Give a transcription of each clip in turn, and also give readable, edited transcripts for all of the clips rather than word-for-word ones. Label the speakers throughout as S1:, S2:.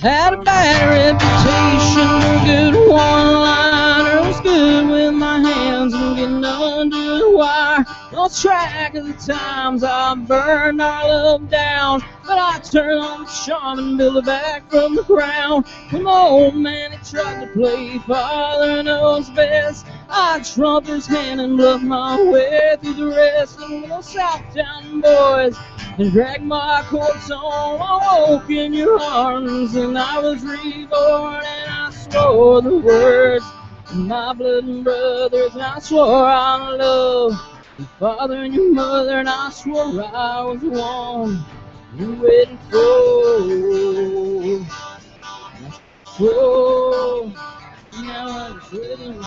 S1: Had a bad reputation, good one-liners, good with my hands and getting under the wire. Lost track of the times I burned our love down, but I turned on the charm and built it back from the ground. When my old man, he tried to play father knows best, I trumped his hand and bluffed my way through the rest. And those Southtown boys and dragged my corpse on. I woke in your arms and I was reborn, and I swore the words of my blood and brothers, and I swore I love your father and your mother, and I swore I was the one you were waiting for. I swore. Now I'm just waiting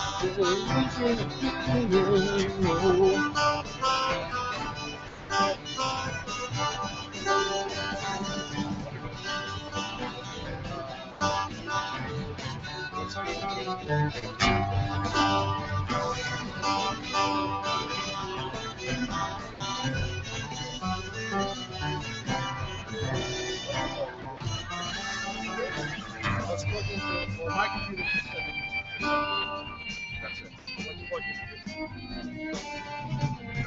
S2: Let's plug in for my computer. That's it. Let's plug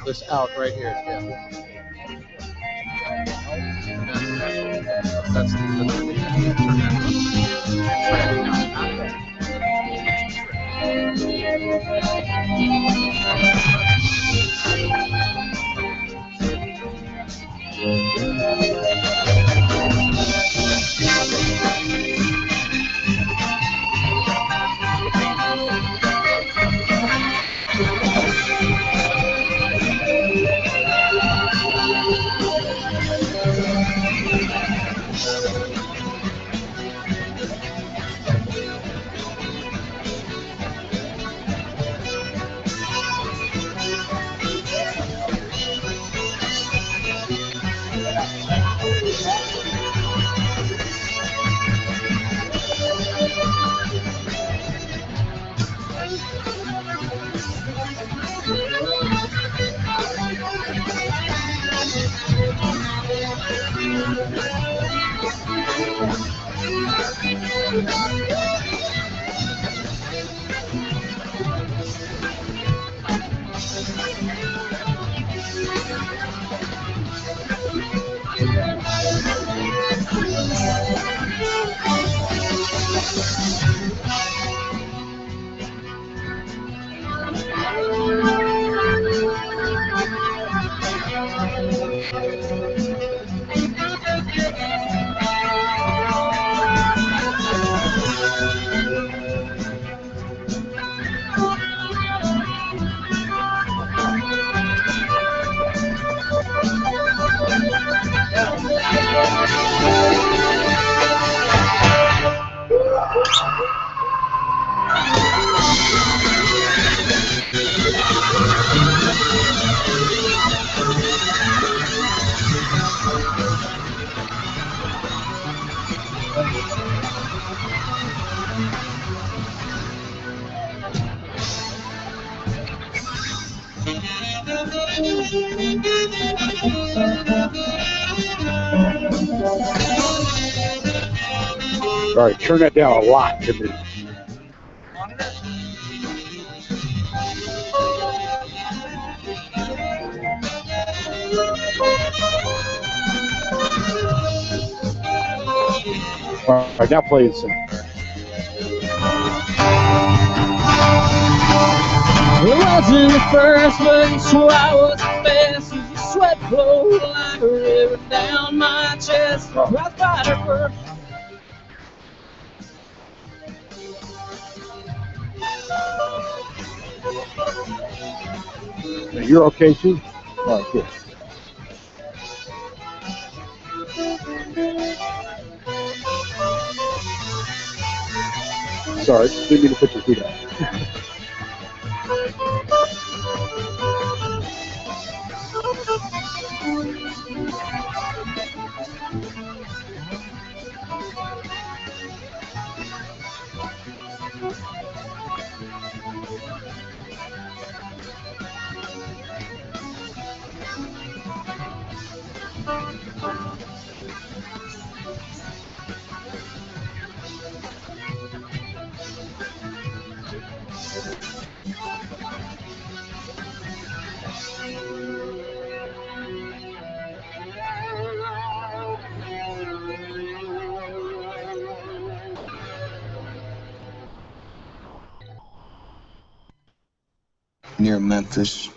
S2: this out right here. Yeah. That's
S3: All right, turn that down a lot. All right, now play and sing.
S1: It wasn't the first, but you swore I was the best. Your sweat flowed like a river down my chest. I fight her first.
S3: You're okay too? All right, good. Sorry, didn't mean to put your feet out.
S4: Near Memphis,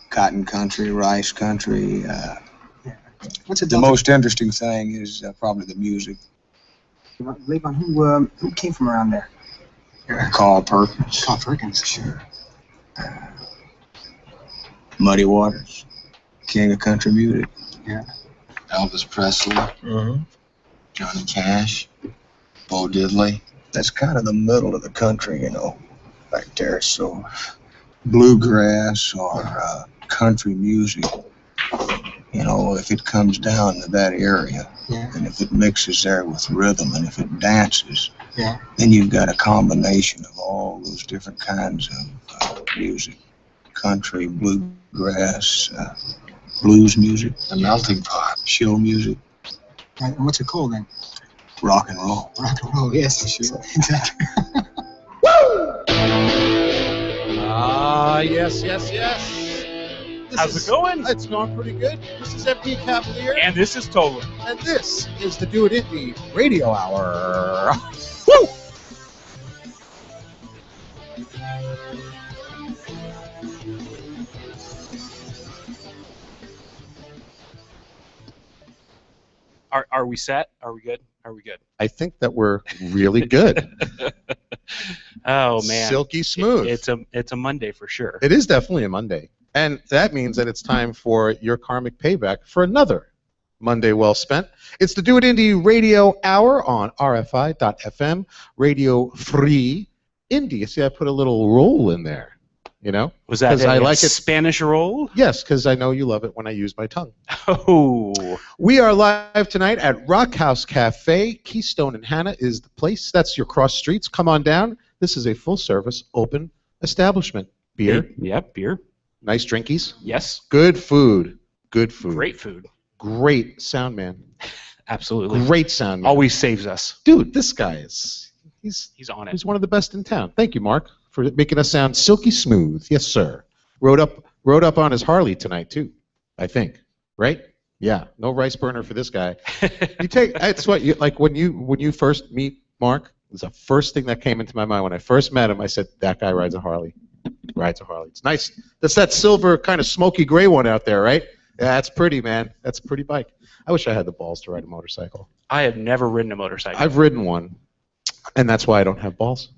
S4: cotton country, rice country.
S5: What's it
S4: The
S5: about
S4: most interesting thing is probably the music.
S5: Levon, who came from around there?
S4: Carl Perkins.
S5: Carl Perkins.
S4: Sure. Muddy Waters, king of country music.
S5: Yeah.
S4: Elvis Presley. Johnny Cash. Bo Diddley. That's kind of the middle of the country, you know, right there. So bluegrass or country music, you know, if it comes down to that area, and if it mixes there with rhythm, and if it dances, then you've got a combination of all those different kinds of music. Country, bluegrass, blues music, the melting pot, show music.
S5: And what's it called then?
S4: Rock and roll.
S5: Rock and roll, yes. Sure. Exactly.
S2: Yes.
S6: How's it going?
S2: It's going pretty good. This is FD Cavalier.
S6: And this is Tolan.
S2: And this is the Doitindy Radio Hour. Woo!
S6: Are we set? Are we good? Are we good?
S7: I think that we're really good.
S6: Oh man,
S7: Silky smooth.
S6: It's a Monday for sure.
S7: It is definitely a Monday. And that means that it's time for your karmic payback for another Monday well spent. It's the Doitindy Radio Hour on RFI.FM, Radio Free Indie. See, I put a little roll in there, you know?
S6: Was that
S7: I like it.
S6: Spanish roll?
S7: Yes, because I know you love it when I use my tongue.
S6: Oh.
S7: We are live tonight at Rock House Cafe. Keystone and Hannah is the place. That's your cross streets. Come on down. This is a full-service, open establishment. Beer.
S6: Yep, beer.
S7: Nice drinkies.
S6: Yes.
S7: Good food. Good food.
S6: Great food.
S7: Great sound man.
S6: Absolutely.
S7: Great sound man.
S6: Always saves us.
S7: Dude, this guy is he's
S6: on it.
S7: He's one of the best in town. Thank you, Mark, for making us sound silky smooth. Yes, sir. Rode up on his Harley tonight too, I think. Right? Yeah. No rice burner for this guy. That's what you like when you first meet Mark. It was the first thing that came into my mind when I first met him. I said, that guy rides a Harley. It's nice. That's that silver kind of smoky gray one out there, right? Yeah, that's pretty, man. That's a pretty bike. I wish I had the balls to ride a motorcycle.
S6: I have never ridden a motorcycle.
S7: I've ridden one, and that's why I don't have balls.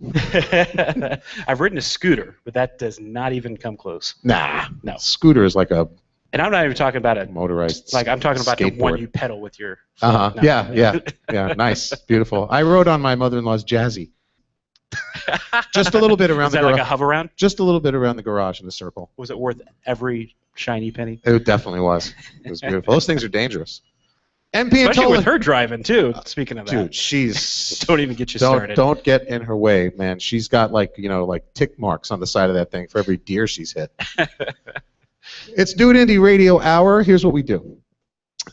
S6: I've ridden a scooter, but that does not even come close.
S7: Nah.
S6: No.
S7: Scooter is like a
S6: And I'm not even talking about a
S7: motorized
S6: like I'm talking about the one
S7: skateboard.
S6: you pedal with your
S7: Uh-huh.
S6: No.
S7: Yeah. Nice. Beautiful. I rode on my mother-in-law's Jazzy. Just a little bit around
S6: Is
S7: the
S6: that
S7: garage.
S6: like a hover round?
S7: Just a little bit around the garage in a circle.
S6: Was it worth every shiny penny?
S7: It definitely was. It was beautiful. Those things are dangerous. MP
S6: Especially
S7: and
S6: with
S7: Tolan.
S6: her driving too. Speaking of that,
S7: Dude, she's
S6: don't even get you started.
S7: Don't get in her way, man. She's got like tick marks on the side of that thing for every deer she's hit. It's Doitindy Radio Hour. Here's what we do.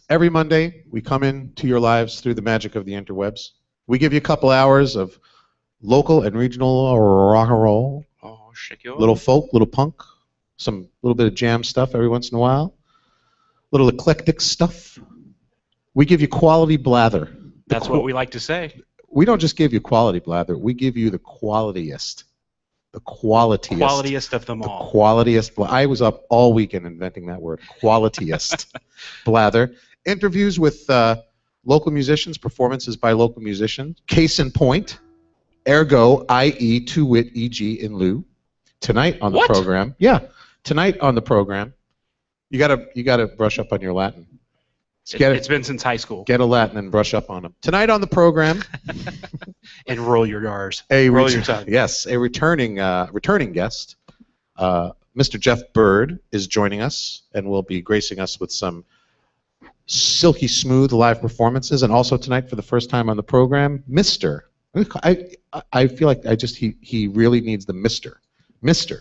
S7: Every Monday, we come into your lives through the magic of the interwebs. We give you a couple hours of local and regional rock and roll,
S6: Oh, shake your
S7: little folk, little punk, some little bit of jam stuff every once in a while, little eclectic stuff. We give you quality blather.
S6: That's what we like to say.
S7: We don't just give you quality blather. We give you the qualitiest. The qualitiest.
S6: Qualitiest of them
S7: The
S6: all.
S7: qualitiest. I was up all weekend inventing that word. Qualitiest blather. Interviews with local musicians, performances by local musicians. Case in point, ergo, i.e., to wit, e.g., in lieu. Tonight on the
S6: What?
S7: program. Yeah. Tonight on the program. You gotta brush up on your Latin.
S6: It's been since high school.
S7: Get a Latin and brush up on them. Tonight on the program,
S6: And roll your R's.
S7: roll
S6: Roll your tongue.
S7: Yes, a returning guest, Mr. Jeff Byrd, is joining us and will be gracing us with some silky smooth live performances. And also tonight, for the first time on the program, Mr. I feel like he really needs the Mr.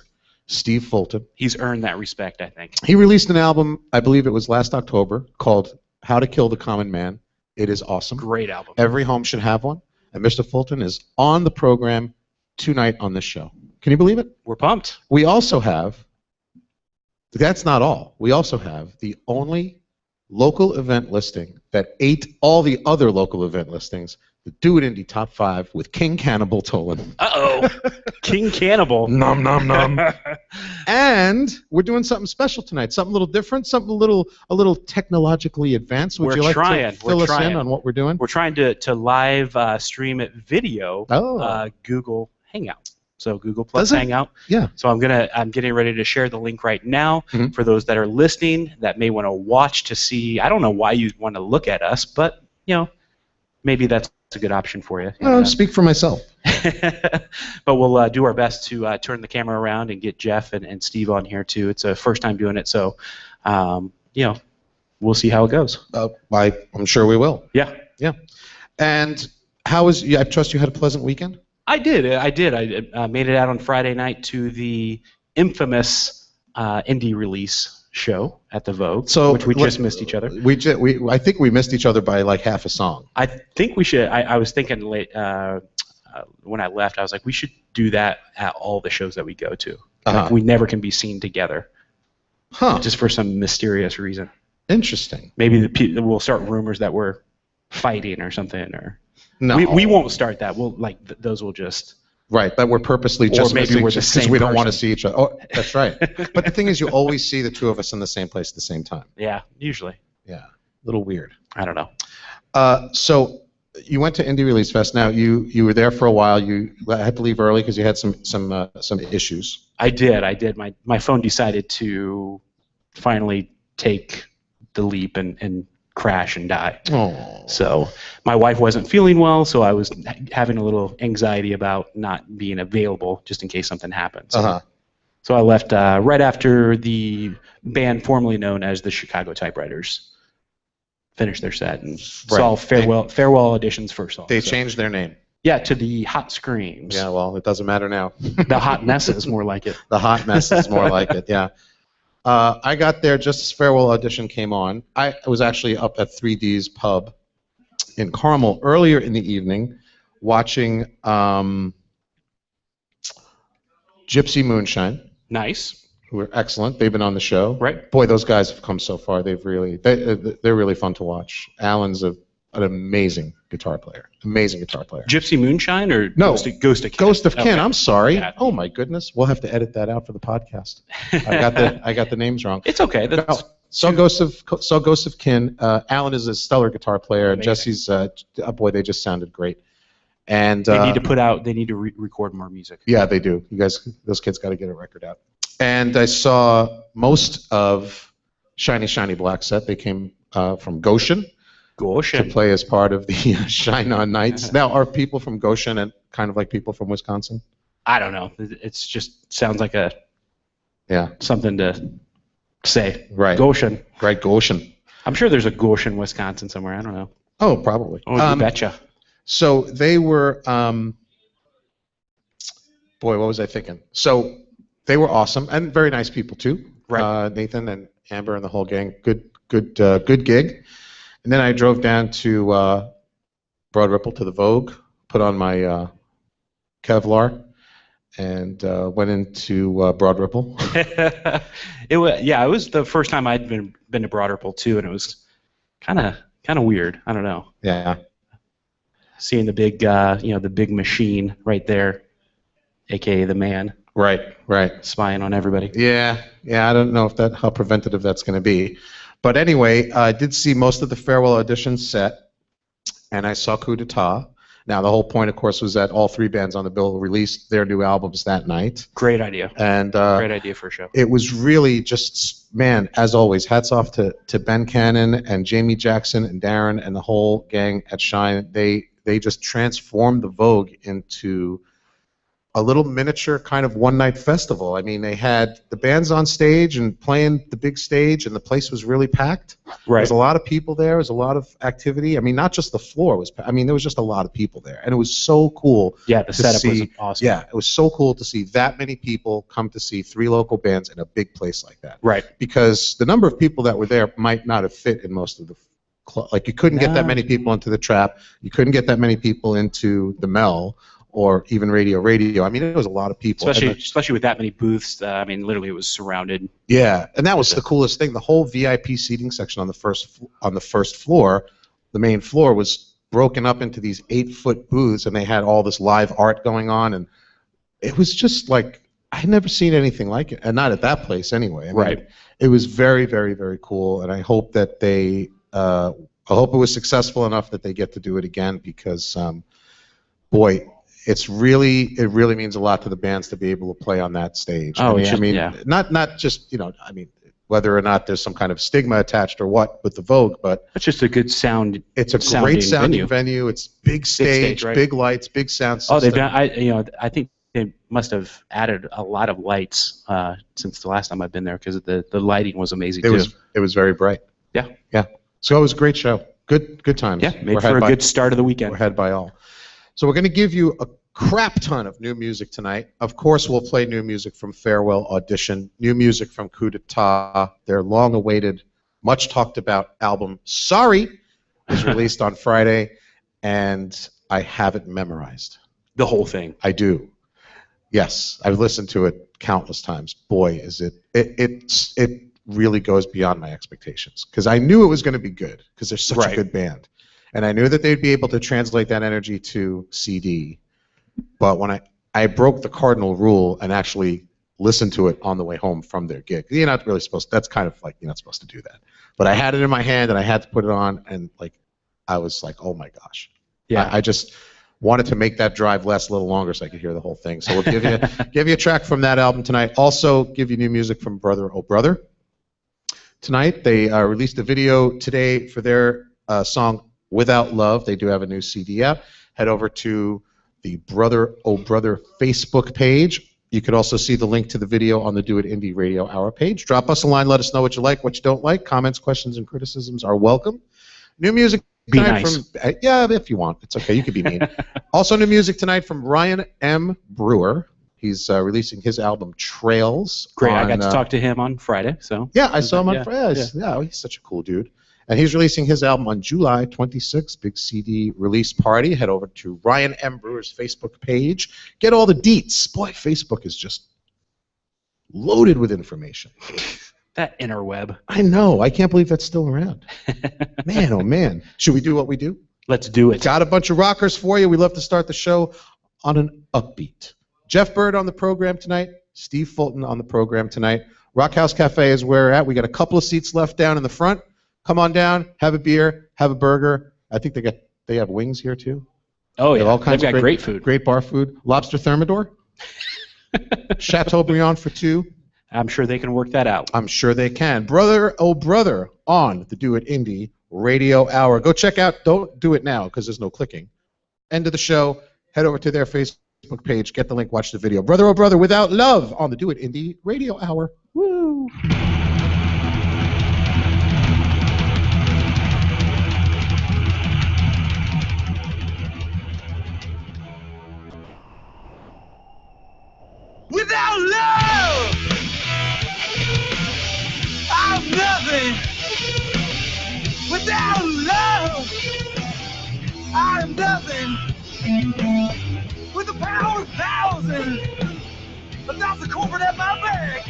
S7: Steve Fulton.
S6: He's earned that respect, I think.
S7: He released an album, I believe it was last October, called How to Kill the Common Man. It is awesome.
S6: Great album.
S7: Every home should have one. And Mr. Fulton is on the program tonight on this show. Can you believe it?
S6: We're pumped.
S7: We also have, that's not all, we also have the only local event listing that ate all the other local event listings, the Doitindy Top 5 with King Cannibal Tolan.
S6: Uh-oh. King Cannibal.
S7: Nom, nom, nom. And we're doing something special tonight, something a little different, something a little technologically advanced. Would you like to fill us in on what we're doing?
S6: We're trying to live stream it video, Google Hangout. So Google Plus Hangout.
S7: Yeah.
S6: So I'm getting ready to share the link right now for those that are listening that may want to watch to see. I don't know why you'd want to look at us, but maybe that's a good option for you.
S7: I'll speak for myself.
S6: But we'll do our best to turn the camera around and get Jeff and Steve on here too. It's a first time doing it, so we'll see how it goes.
S7: I'm sure we will.
S6: Yeah.
S7: Yeah. And how was? I trust you had a pleasant weekend.
S6: I did. I made it out on Friday night to the infamous indie release show at the Vogue, which we just missed each other.
S7: I think we missed each other by like half a song.
S6: I think we should. I was thinking late when I left. I was like, we should do that at all the shows that we go to. Like, we never can be seen together. Just for some mysterious reason.
S7: Interesting.
S6: Maybe we'll start rumors that we're fighting or something, or.
S7: No.
S6: We won't start that. We'll those will just
S7: that we're purposely just
S6: maybe we're the same
S7: because we don't want to see each other. Oh, that's right. But the thing is, you always see the two of us in the same place at the same time.
S6: Yeah, usually.
S7: Yeah, a little weird.
S6: I don't know.
S7: So you went to Indie Release Fest. Now you were there for a while. You had to leave early because you had some issues.
S6: I did. My phone decided to finally take the leap and crash and die.
S7: Oh.
S6: So my wife wasn't feeling well, so I was having a little anxiety about not being available just in case something happened. So, so I left right after the band formerly known as the Chicago Typewriters finished their set and saw farewell auditions for songs.
S7: They changed their name.
S6: Yeah, to the Hot Screams.
S7: Yeah, well, it doesn't matter now.
S6: The Hot Mess is more like it.
S7: The Hot Mess is more like it, yeah. I got there just as farewell audition came on. I was actually up at 3D's Pub in Carmel earlier in the evening watching Gypsy Moonshine.
S6: Nice.
S7: Who were excellent. They've been on the show.
S6: Right.
S7: Boy, those guys have come so far. They're really fun to watch. Alan's an amazing guitar player. Amazing guitar player.
S6: Gypsy Moonshine or
S7: no,
S6: Ghost of Ken?
S7: Ghost of Ken.
S6: Okay.
S7: I'm sorry.
S6: Yeah.
S7: Oh my goodness. We'll have to edit that out for the podcast. I got the names wrong.
S6: It's okay.
S7: Saw Ghost of Ken. Alan is a stellar guitar player.
S6: Amazing.
S7: Jesse's boy, they just sounded great. And
S6: they need to record more music.
S7: Yeah, they do. You guys, those kids got to get a record out. And I saw most of Shiny Shiny Black Set. They came from Goshen. To play as part of the Shine On Nights. Now, are people from Goshen and kind of like people from Wisconsin?
S6: I don't know. It's just sounds like something to say.
S7: Right.
S6: Goshen.
S7: Right, Goshen.
S6: I'm sure there's a Goshen, Wisconsin somewhere. I don't know.
S7: Oh, probably.
S6: Oh, you betcha.
S7: So they were, boy, what was I thinking? So they were awesome and very nice people too.
S6: Right.
S7: Nathan and Amber and the whole gang. Good gig. And then I drove down to Broad Ripple to the Vogue, put on my Kevlar, and went into Broad Ripple.
S6: It was the first time I'd been to Broad Ripple too, and it was kind of weird. I don't know.
S7: Yeah.
S6: Seeing the big machine right there, aka the man.
S7: Right.
S6: Spying on everybody.
S7: Yeah. I don't know how preventative that's going to be. But anyway, I did see most of the farewell auditions set, and I saw Coup d'etat. Now, the whole point, of course, was that all three bands on the bill released their new albums that night.
S6: Great idea.
S7: And
S6: great idea for a show.
S7: It was really just, man, as always, hats off to Ben Cannon and Jamie Jackson and Darren and the whole gang at Shine. They just transformed the Vogue into a little miniature kind of one-night festival. I mean, they had the bands on stage and playing the big stage, and the place was really packed.
S6: Right.
S7: There was a lot of people there. There was a lot of activity. I mean, not just the floor was. I mean, there was just a lot of people there, and it was so cool.
S6: Yeah, the setup was
S7: see,
S6: awesome.
S7: Yeah, it was so cool to see that many people come to see 3 local bands in a big place like that.
S6: Right.
S7: Because the number of people that were there might not have fit in most of the. Like you couldn't get that many people into the Trap. You couldn't get that many people into the Mel. Or even Radio. I mean, it was a lot of people.
S6: Especially with that many booths. I mean, literally, it was surrounded.
S7: Yeah, and that was the coolest thing. The whole VIP seating section on the first floor, the main floor, was broken up into these 8-foot booths, and they had all this live art going on, and it was just like I'd never seen anything like it, and not at that place anyway. I mean,
S6: right.
S7: It was very, very, very cool, and I hope that they. I hope it was successful enough that they get to do it again because, boy. It really means a lot to the bands to be able to play on that stage.
S6: Oh,
S7: I mean, not just I mean, whether or not there's some kind of stigma attached or what with the Vogue, but
S6: it's just a good sound.
S7: It's a great sounding venue. It's big stage,
S6: right?
S7: Big lights, big sound system.
S6: Oh, they've done. I think they must have added a lot of lights since the last time I've been there because the lighting was amazing too.
S7: It was very bright.
S6: Yeah.
S7: Yeah. So it was a great show. Good times.
S6: Yeah, made for a good start of the weekend.
S7: We're had by all. So we're going to give you a crap ton of new music tonight. Of course, we'll play new music from Farewell Audition, new music from Coup d'etat. Their long-awaited, much-talked-about album, Sorry, was released on Friday, and I have it memorized.
S6: The whole thing.
S7: I do. Yes, I've listened to it countless times. Boy, is it really goes beyond my expectations, because I knew it was going to be good, because they're such a good band. And I knew that they'd be able to translate that energy to CD. But when I broke the cardinal rule and actually listened to it on the way home from their gig. You're not really supposed to, that's kind of like, you're not supposed to do that. But I had it in my hand and I had to put it on, and like I was like, oh my gosh. Yeah. I just wanted to make that drive last a little longer so I could hear the whole thing. So we'll give you a track from that album tonight. Also give you new music from Brother Oh Brother. Tonight they released a video today for their song Without Love. They do have a new CD out. Head over to the Brother Oh Brother Facebook page. You could also see the link to the video on the Do It Indie Radio Hour page. Drop us a line. Let us know what you like, what you don't like. Comments, questions, and criticisms are welcome. New music tonight from yeah, if you want. It's okay. You can be mean. Also new music tonight from Ryan M. Brewer. He's releasing his album Trails.
S6: Great. I got to talk to him on Friday. So
S7: yeah, I saw him on Friday. Yeah, he's such a cool dude. And he's releasing his album on July 26th, big CD release party. Head over to Ryan M. Brewer's Facebook page. Get all the deets. Boy, Facebook is just loaded with information.
S6: That interweb.
S7: I know. I can't believe that's still around. Man, oh man. Should we do what we do?
S6: Let's do it.
S7: Got a bunch of rockers for you. We love to start the show on an upbeat. Jeff Byrd on the program tonight. Steve Fulton on the program tonight. Rock House Cafe is where we're at. We got a couple of seats left down in the front. Come on down, have a beer, have a burger. I think they have wings here too.
S6: Oh yeah,
S7: all kinds
S6: they've got great food.
S7: Great bar food. Lobster Thermidor. Chateaubriand for 2.
S6: I'm sure they can work that out.
S7: I'm sure they can. Brother Oh Brother on the Do It Indie Radio Hour. Go check out. Don't do it now because there's no clicking. End of the show. Head over to their Facebook page. Get the link. Watch the video. Brother Oh Brother Without Love on the Do It Indie Radio Hour.
S6: Woo.
S8: Without love, I'm nothing. Without love, I'm nothing. With the power of 1,000, that's the corporate at my back.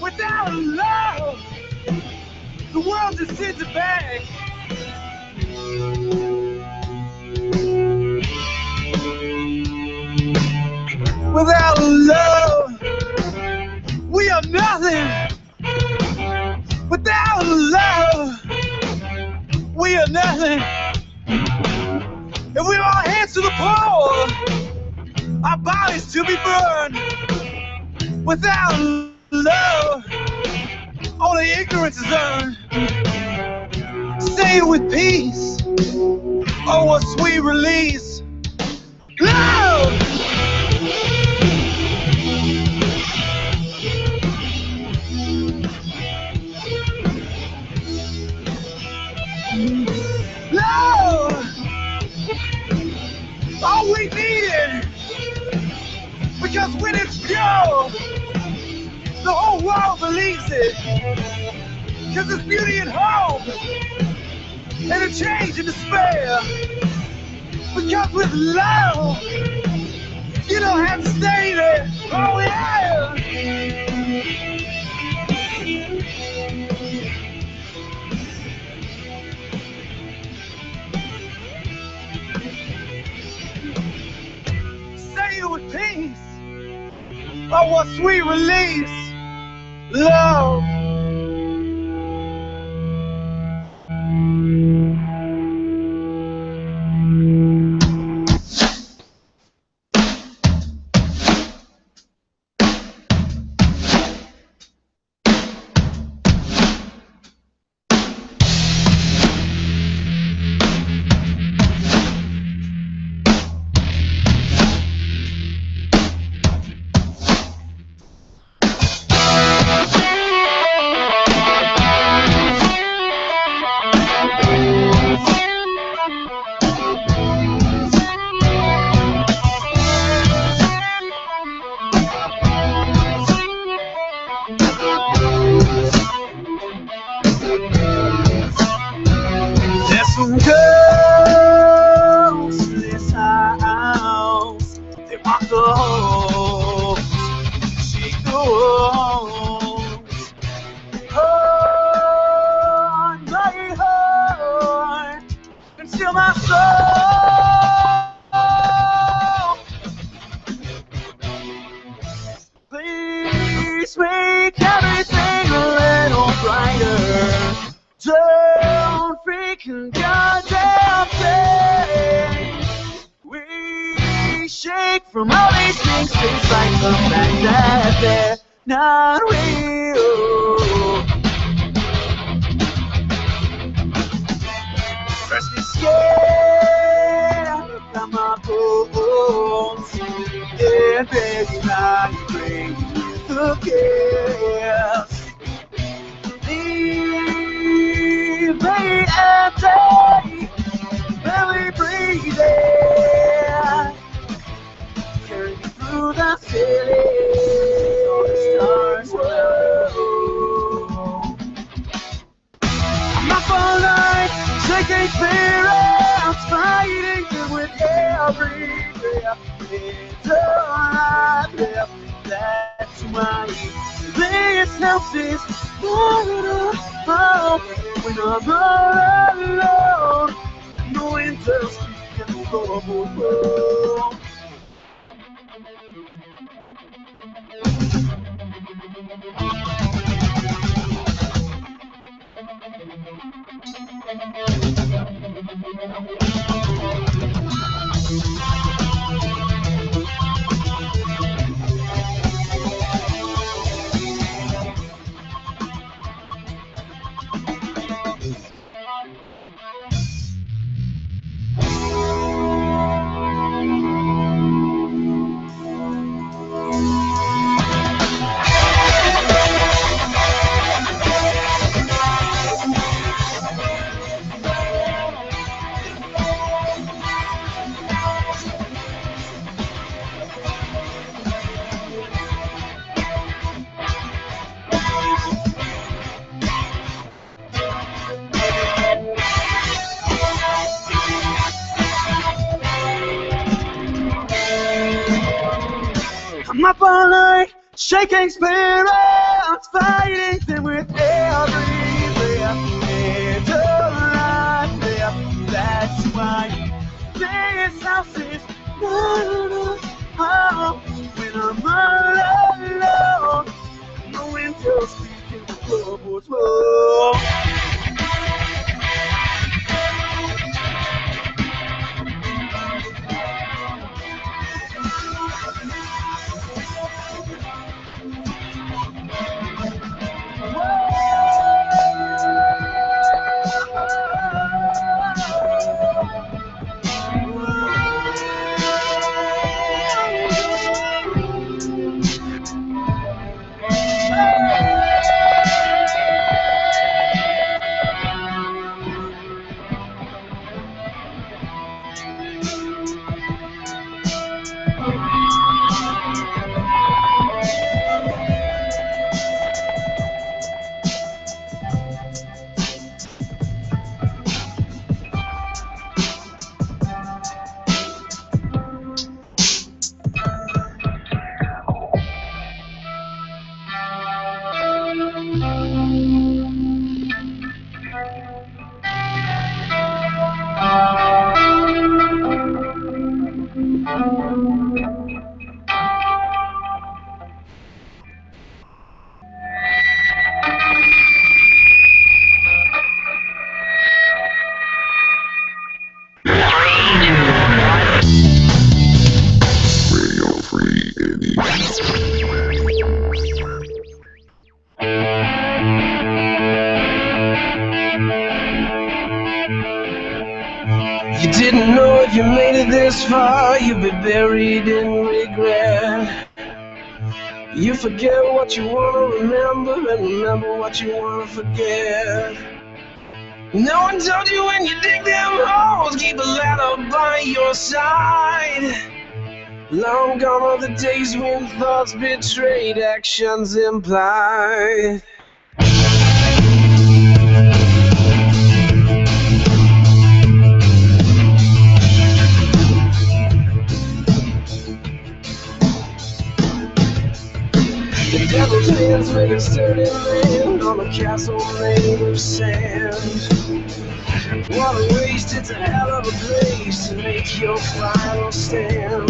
S8: Without love, the world just sits back. Without love, we are nothing. Without love, we are nothing. If we all hands to the pole, our bodies to be burned. Without love, only ignorance is earned. Say it with peace, oh what sweet release. Love! it. Cause there's beauty and hope, and a change in despair. Because with love, you don't have to stay there. Oh yeah. Say it with peace. Oh, what sweet release. Love. Some girls in this house, they rock the halls, shake the walls, hold my heart, and steal my soul. Please make everything a little brighter. Don't freaking goddamn thing. We shake from all these things, things like the fact that they're not real. Especially scared of my bones. Yeah, baby, now you bring with the chaos. Very empty, barely breathing. Carry me through the city, all the stars glow. I'm up all night, shaking spirits, fighting with every breath. It's all I live, that's why this house is more home. When I'm all alone, no winter's in the world. I'm up all night, shaking spirits, fighting them with every breath. It's a life left, that's why this house is not home. When I'm all alone, no windows speaking the bubbles roll. You didn't know if you made it this far, you'd be buried in regret. You forget what you want to remember and remember what you want to forget. No one told you when you dig them holes, keep a ladder by your side. Long gone are the days when thoughts betrayed, actions implied. The devil's hands make a sturdy land on a castle made of sand. What a waste, it's a hell of a place to make your final stand.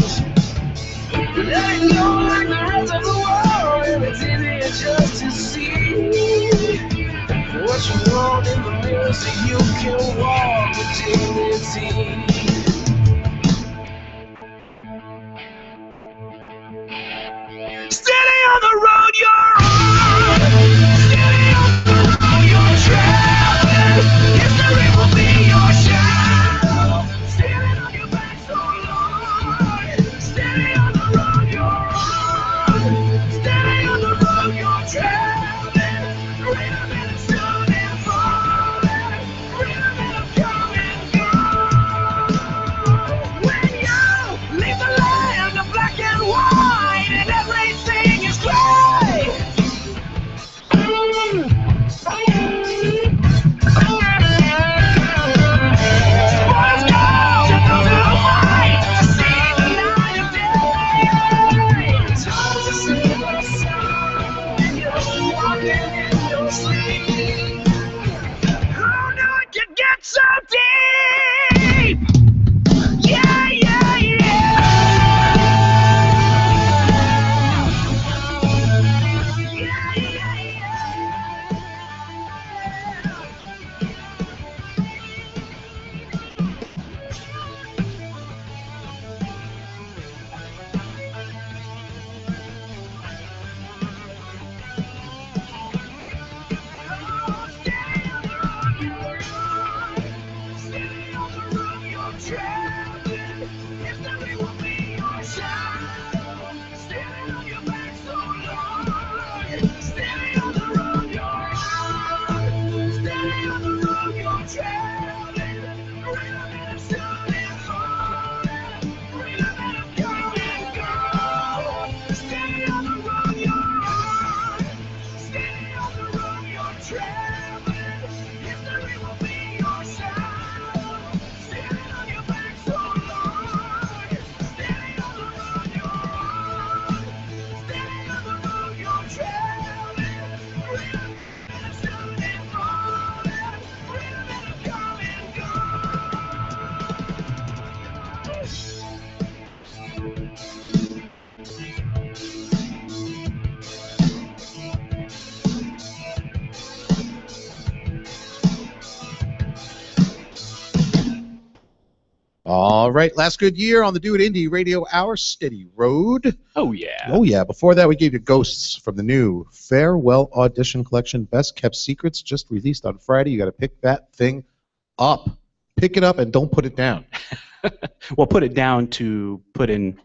S8: Let it go like the rest of the world, and it's easier just to see what you want in the mirror so you can walk with dignity. Steady on the road you're on. Steady on the road you're traveling. History will be your shadow. Standing on your back so long. Steady on the road you're on. Steady on the road you're traveling. Rhythm and it's soon and falling. Rhythm and I'm coming gone. When you leave the land of black and white and everything is gray. Boys go to the light to see the light of day. It's hard to see the sun when you're walking in your sleep. Who knew it could get so deep? Yeah, yeah, yeah.
S7: All right, last good year on the Doitindy Radio Hour, Steady Road.
S6: Oh, yeah.
S7: Oh, yeah. Before that, we gave you Ghosts from the new Farewell Audition Collection, Best Kept Secrets, just released on Friday. You got to pick that thing up. Pick it up and don't put it down.
S6: Well, put it down to put in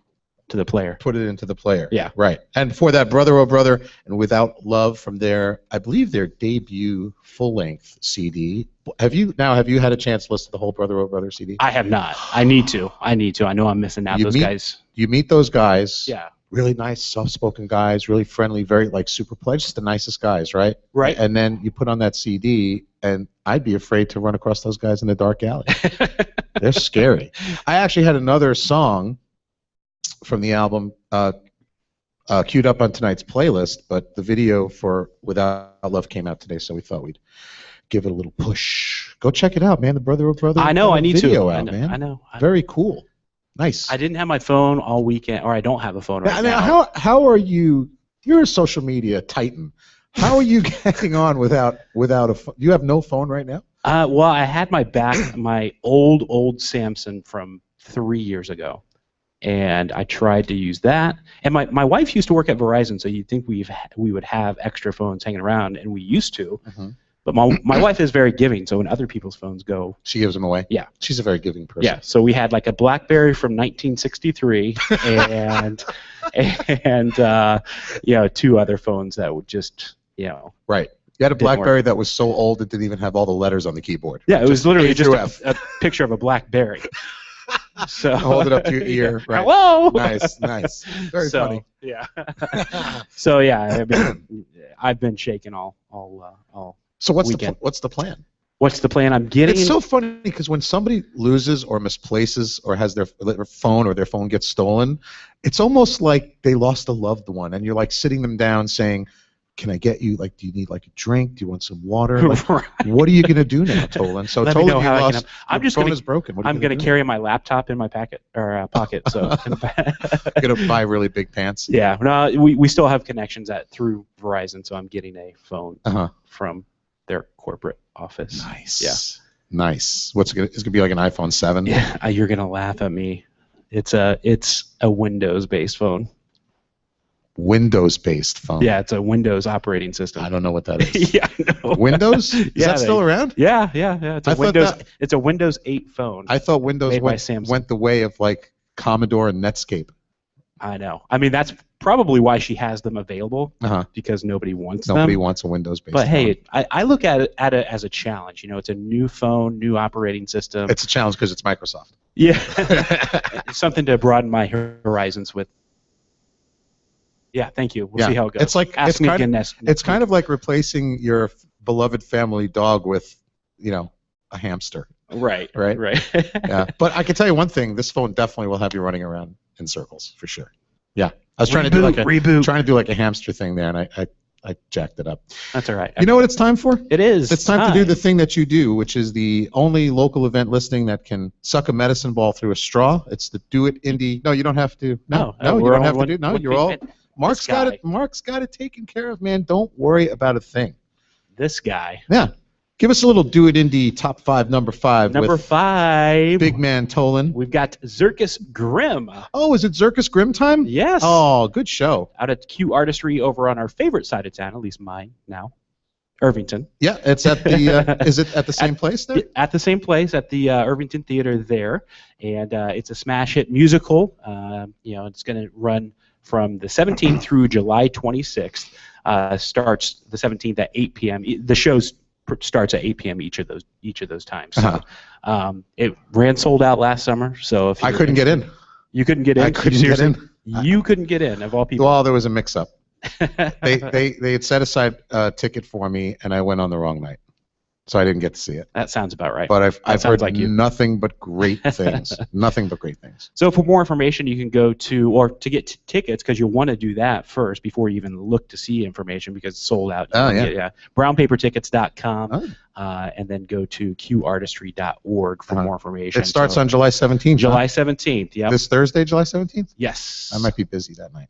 S6: to the player.
S7: Put it into the player.
S6: Yeah.
S7: Right. And before that, Brother Oh Brother and Without Love from their, I believe, their debut full-length CD. Have you had a chance to listen to the whole Brother Oh Brother CD?
S6: I have not. I need to. I know I'm missing out. Guys.
S7: You meet those guys.
S6: Yeah.
S7: Really nice, soft-spoken guys, really friendly, very super polite, just the nicest guys, right?
S6: Right.
S7: And then you put on that CD, and I'd be afraid to run across those guys in the dark alley. They're scary. I actually had another song from the album queued up on tonight's playlist, but the video for Without Love came out today, so we thought we'd give it a little push. Go check it out, man. The Brother Oh Brother.
S6: I know. I need
S7: video
S6: to.
S7: out, man.
S6: I know.
S7: Very cool. Nice.
S6: I didn't have my phone all weekend, or I don't have a phone right now.
S7: How are you? You're a social media titan. How are you getting on without a phone? You have no phone right now?
S6: Well, I had my old Samsung from 3 years ago, and I tried to use that. And my wife used to work at Verizon, so you'd think we would have extra phones hanging around, and we used to.
S7: Mm-hmm.
S6: But my wife is very giving, so when other people's phones go,
S7: She gives them away.
S6: Yeah.
S7: She's a very giving person.
S6: yeah. So we had like a BlackBerry from 1963, and two other phones that would just
S7: Right. You had a
S6: Didn't work.
S7: BlackBerry that was so old it didn't even have all the letters on the keyboard.
S6: Yeah, it was literally
S7: A
S6: just
S7: through F.
S6: a picture of a BlackBerry. So
S7: Hold it up to your ear. Right.
S6: Hello.
S7: Nice. Very
S6: So,
S7: funny.
S6: Yeah. So yeah, I mean, I've been shaking all.
S7: So what's
S6: weekend.
S7: what's the plan?
S6: What's the plan? I'm getting.
S7: It's so funny because when somebody loses or misplaces or has their phone or their phone gets stolen, it's almost like they lost a loved one, and you're like sitting them down saying, "Can I get you? Like, do you need like a drink? Do you want some water? Like,
S6: Right.
S7: What are you gonna do now, Tolan?" So
S6: Let me
S7: Tolan,
S6: know
S7: you
S6: how I can
S7: lost.
S6: help. I'm
S7: your
S6: just
S7: phone
S6: gonna-
S7: is broken. What are you
S6: I'm gonna
S7: do?
S6: carry my laptop in my pocket. So
S7: Gonna buy really big pants.
S6: yeah. No, we still have connections through Verizon, so I'm getting a phone from their corporate office.
S7: Nice.
S6: Yeah.
S7: Nice. What's it gonna? It's gonna be like an iPhone 7.
S6: Yeah, you're gonna laugh at me. It's a Windows-based phone.
S7: Windows-based phone.
S6: Yeah, it's a Windows operating system.
S7: I don't know what that is.
S6: Yeah, I know.
S7: Windows? Is
S6: Yeah,
S7: that still around?
S6: Yeah. It's
S7: I
S6: a
S7: thought
S6: Windows.
S7: that-
S6: It's a Windows 8 phone.
S7: I thought Windows
S6: Made by
S7: went
S6: Samsung.
S7: the way of like Commodore and Netscape.
S6: I know. I mean, that's probably why she has them available
S7: Uh-huh.
S6: because nobody wants
S7: Nobody
S6: them.
S7: wants a Windows-based
S6: But
S7: phone.
S6: hey, I look at it as a challenge. It's a new phone, new operating system.
S7: It's a challenge because it's Microsoft.
S6: Yeah, something to broaden my horizons with. Yeah, thank you. We'll see how it goes.
S7: It's like
S6: Ask me again next
S7: it's kind
S6: week.
S7: of like replacing your beloved family dog with, a hamster.
S6: Right.
S7: Yeah. But I can tell you one thing: this phone definitely will have you running around in circles for sure. Yeah. I was trying to do like a hamster thing there, and I jacked it up.
S6: That's all right.
S7: You know what it's time for?
S6: It is.
S7: It's time to do the thing that you do, which is the only local event listing that can suck a medicine ball through a straw. It's the Doitindy. No, you don't have to. No, you
S6: we're
S7: don't
S6: all
S7: have to
S6: one-
S7: do. No,
S6: one
S7: you're all.
S6: thing.
S7: Mark's got it. Mark's got it taken care of, man. Don't worry about a thing.
S6: This guy.
S7: Yeah. Give us a little Doitindy top 5, number 5.
S6: Number
S7: with
S6: 5.
S7: Big man Tolan.
S6: We've got Zirkus Grimm.
S7: Oh, is it Zirkus Grimm time?
S6: Yes.
S7: Oh, good show.
S6: Out at Q Artistry over on our favorite side of town, at least mine now, Irvington.
S7: Yeah, it's at the. Is it at the same place there?
S6: At the same place, at the Irvington Theater there, and it's a smash hit musical. It's going to run from the 17th through July 26th. Starts the 17th at 8 p.m. The show's starts at 8 p.m. each of those times. So, it ran sold out last summer. So if
S7: I couldn't get in.
S6: You couldn't get in.
S7: I couldn't get in.
S6: You couldn't get in, of all people.
S7: Well, there was a mix-up. They had set aside a ticket for me, and I went on the wrong night, so I didn't get to see it.
S6: That sounds about right.
S7: But I've heard
S6: like you.
S7: nothing but great things. Nothing but great things.
S6: So for more information, you can go to get tickets, because you'll want to do that first before you even look to see information, because it's sold out. Brownpapertickets.com, and then go to qartistry.org for more information.
S7: It starts on July 17th.
S6: July 17th, yeah.
S7: This Thursday, July 17th?
S6: Yes.
S7: I might be busy that night.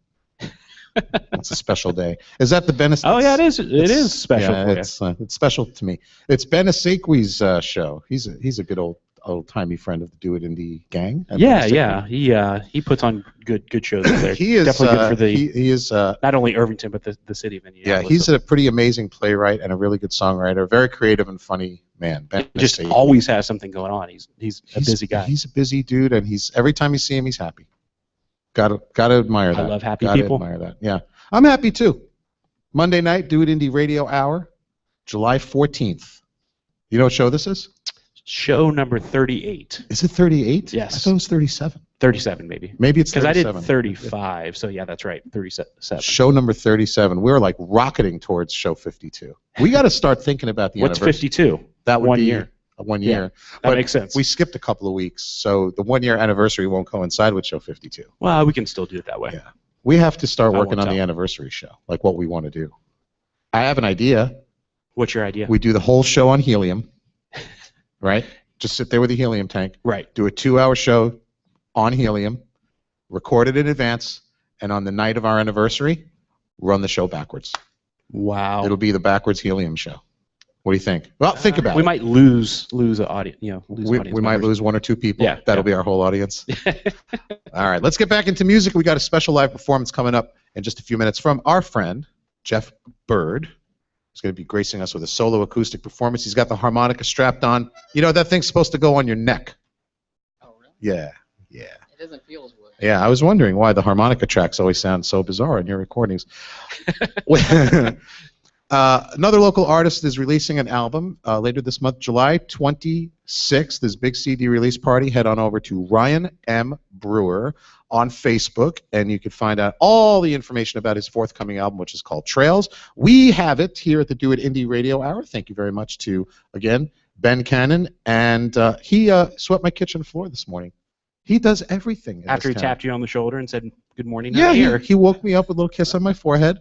S7: It's a special day. Is that the Ben?
S6: Oh yeah, it is. It is special.
S7: Yeah,
S6: for you.
S7: it's special to me. It's Ben Asekwe's show. He's a good old timey friend of the Doitindy gang.
S6: Yeah. He puts on good shows over there.
S7: He is
S6: definitely good for the.
S7: He is
S6: not only Irvington, but the city of Indianapolis.
S7: Yeah, he's a pretty amazing playwright and a really good songwriter. Very creative and funny man. Ben
S6: just
S7: Asekwe.
S6: always has something going on. He's a busy guy.
S7: He's a busy dude, and every time you see him, he's happy. Gotta admire that.
S6: I love happy
S7: Gotta
S6: people.
S7: admire that. Yeah, I'm happy too. Monday night, Doitindy Radio Hour, July 14th. You know what show this is?
S6: Show number 38.
S7: Is it 38?
S6: Yes.
S7: I thought it was 37.
S6: 37 maybe.
S7: Maybe it's 37.
S6: Because I did 35, so yeah, that's right, 37.
S7: Show number 37. We're like rocketing towards show 52. We got to start thinking about the
S6: What's
S7: anniversary.
S6: 52?
S7: That would
S6: 1
S7: be
S6: year.
S7: 1 year.
S6: That
S7: But
S6: makes sense.
S7: We skipped a couple of weeks, so the 1 year anniversary won't coincide with show 52.
S6: Well, we can still do it that way.
S7: Yeah. We have to start
S6: I
S7: working
S6: won't
S7: on the
S6: tell.
S7: anniversary show, like what we want to do. I have an idea.
S6: What's your idea?
S7: We do the whole show on helium, right? Just sit there with a helium tank.
S6: Right.
S7: Do a 2-hour show on helium, record it in advance, and on the night of our anniversary, run the show backwards.
S6: Wow.
S7: It'll be the backwards helium show. What do you think? Well, think about it.
S6: We might lose an audience.
S7: We might lose 1 or 2 people.
S6: Yeah,
S7: That'll be our whole audience. All right, let's get back into music. We got a special live performance coming up in just a few minutes from our friend, Jeff Byrd. He's going to be gracing us with a solo acoustic performance. He's got the harmonica strapped on. You know, that thing's supposed to go on your neck.
S9: Oh, really?
S7: Yeah.
S9: It doesn't feel as wood.
S7: Yeah, I was wondering why the harmonica tracks always sound so bizarre in your recordings. Another local artist is releasing an album later this month, July 26th. This big CD release party. Head on over to Ryan M. Brewer on Facebook, and you can find out all the information about his forthcoming album, which is called Trails. We have it here at the Do It Indie Radio Hour. Thank you very much to, again, Ben Cannon, and he swept my kitchen floor this morning. He does everything.
S6: After he tapped you on the shoulder and said, "Good morning."
S7: Yeah,
S6: here.
S7: he woke me up with a little kiss on my forehead,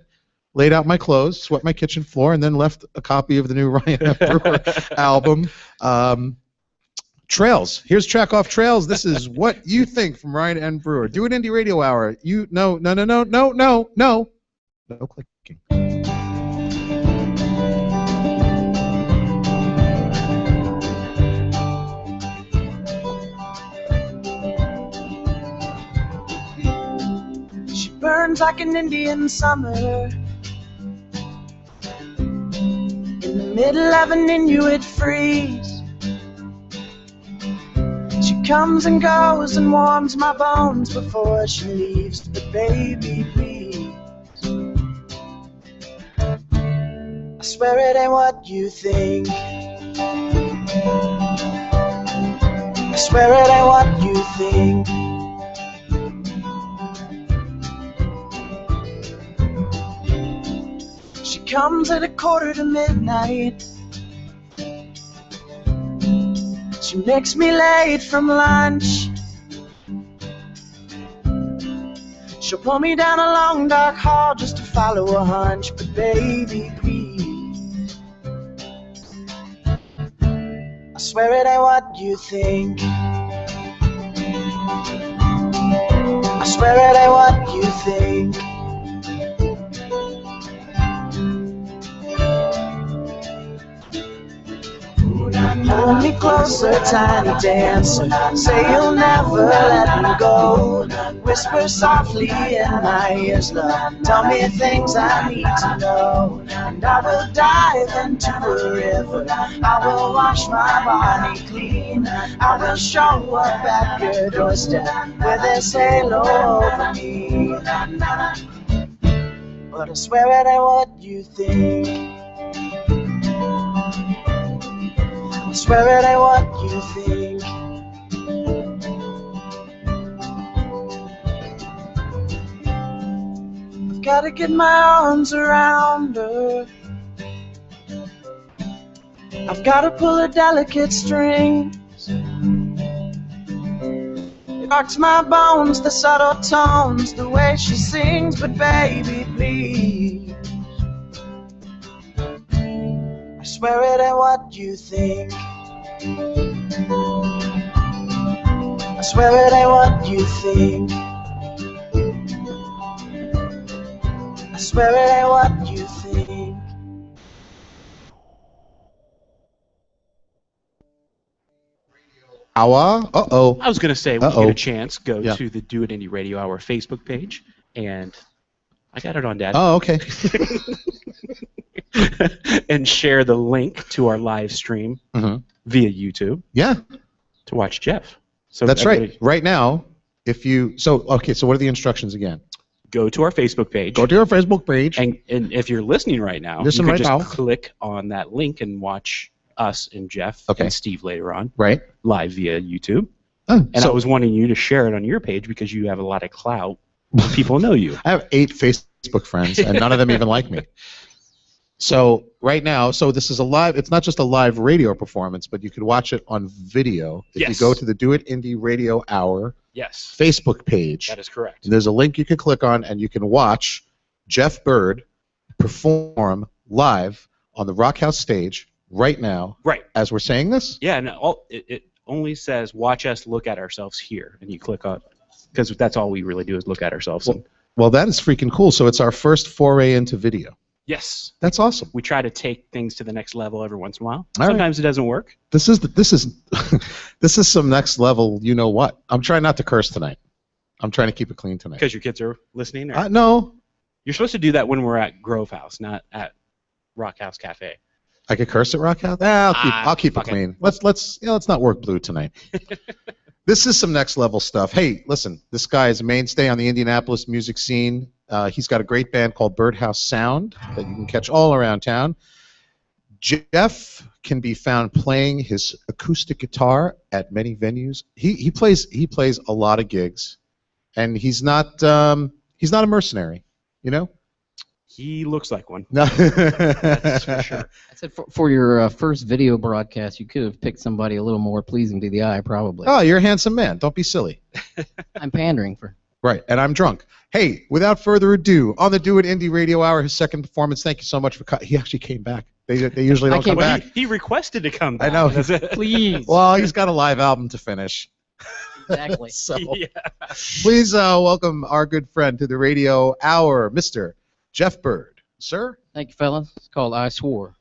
S7: laid out my clothes, swept my kitchen floor, and then left a copy of the new Ryan F. Brewer album, Trails. Here's track off Trails. This is What You Think from Ryan N. Brewer. Do It Indie Radio Hour. No clicking.
S8: She burns like an Indian summer in the middle of an Inuit freeze. She comes and goes and warms my bones before she leaves. But baby, please, I swear it ain't what you think. I swear it ain't what you think. She comes at 1:45. She makes me late from lunch. She'll pull me down a long dark hall just to follow a hunch. But baby, please, I swear it ain't what you think. I swear it ain't what you think. Hold me closer, tiny dancer. Say you'll never let me go. Whisper softly in my ears, love. Tell me things I need to know. And I will dive into the river. I will wash my body clean. I will show up at your doorstep with this halo over me. But I swear it ain't what you think. I swear it ain't what you think. I've gotta get my arms around her. I've gotta pull her delicate strings. It rocks my bones, the subtle tones, the way she sings. But baby, please, I swear it ain't what you think. I swear it ain't what you think. I swear it ain't what you think.
S7: Hour? Uh-oh.
S6: I was going to say, when you get a chance, go to the Do It Indie Radio Hour Facebook page, and I got it on Dad.
S7: Oh, okay.
S6: And share the link to our live stream via YouTube.
S7: Yeah.
S6: To watch Jeff. So
S7: that's right. Right now, if you... So what are the instructions again?
S6: Go to our Facebook page.
S7: Go to our Facebook page.
S6: And if you're listening right now, you can just click on that link and watch us and Jeff and Steve later on.
S7: Right.
S6: Live via YouTube.
S7: Oh,
S6: and I was wanting you to share it on your page because you have a lot of clout and people know you.
S7: I have 8 Facebook friends, and none of them even like me. So right now, this is a live, it's not just a live radio performance, but you can watch it on video if you go to the Do It Indie Radio Hour Facebook page.
S6: That is correct.
S7: There's a link you can click on, and you can watch Jeff Byrd perform live on the Rock House stage right now.
S6: Right.
S7: As we're saying this?
S6: Yeah, and it only says watch us look at ourselves here, and you click on, because that's all we really do is look at ourselves.
S7: Well, that is freaking cool. So it's our first foray into video.
S6: Yes.
S7: That's awesome.
S6: We try to take things to the next level every once in a while.
S7: All
S6: Sometimes it doesn't work.
S7: This is this is some next level. You know what? I'm trying not to curse tonight. I'm trying to keep it clean tonight.
S6: Because your kids are listening?
S7: No.
S6: You're supposed to do that when we're at Grove House, not at Rock House Cafe.
S7: I could curse at Rock House? I'll keep it clean. Let's not work blue tonight. This is some next level stuff. Hey, listen, this guy is a mainstay on the Indianapolis music scene. He's got a great band called Birdhouse Sound that you can catch all around town. Jeff can be found playing his acoustic guitar at many venues. He plays a lot of gigs, and he's not a mercenary, you know.
S6: He looks like one.
S7: No.
S6: That's for sure.
S9: I said for your first video broadcast, you could have picked somebody a little more pleasing to the eye, probably.
S7: Oh, you're a handsome man. Don't be silly.
S9: I'm pandering for.
S7: Right, and I'm drunk. Hey, without further ado, on the Do It Indie Radio Hour, his second performance. Thank you so much for. He actually came back. They usually don't come back.
S6: He requested to come back.
S7: I know.
S9: Please.
S7: Well, he's got a live album to finish.
S9: Exactly.
S7: So,
S6: Yeah.
S7: please welcome our good friend to the Radio Hour, Mr. Jeff Byrd. Sir?
S9: Thank you, fellas. It's called I Swore.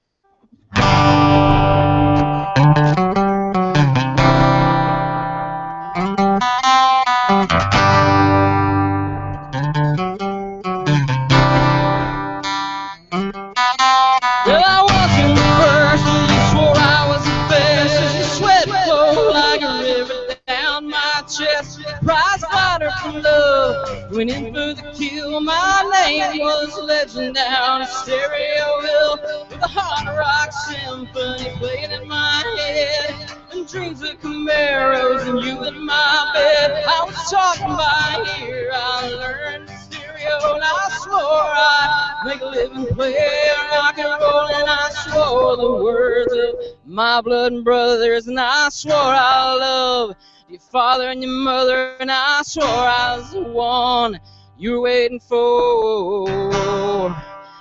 S1: Well, I wasn't the first, and you swore I was the best. As your sweat flowed like a river down my chest. Prize fighter for love, went in for the kill. My name was legend down a stereo hill, with a hard rock symphony playing in my head, and dreams of Camaros and you in my bed. I was talking by ear, I learned stereo, and I swore I'd make a living playing rock and roll, and I swore the words of my blood and brothers, and I swore I love your father and your mother, and I swore I was the one you were waiting for,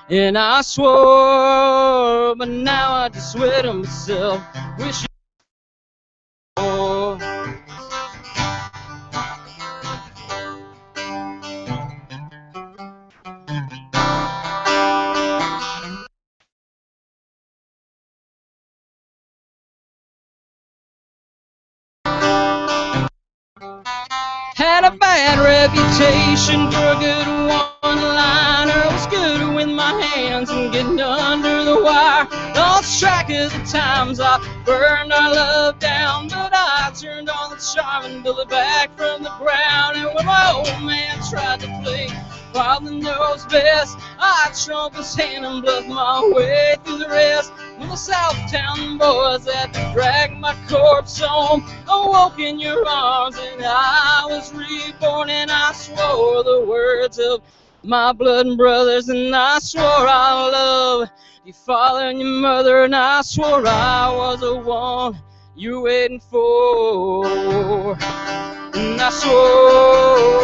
S1: and I swore, but now I just swear to myself, wish you had a bad reputation for a good one-liner. Was good with my hands and getting under the wire. Lost track of the times I burned our love down, but I turned on the charm and built it back from the ground. And when my old man tried to play Father knows best, I trumped his hand and bluffed my way through the rest. When the Southtown boys had to drag my corpse home, awoke in your arms and I was reborn, and I swore the words of my blood and brothers, and I swore I love your father and your mother, and I swore I was the one you were waiting for, and I swore.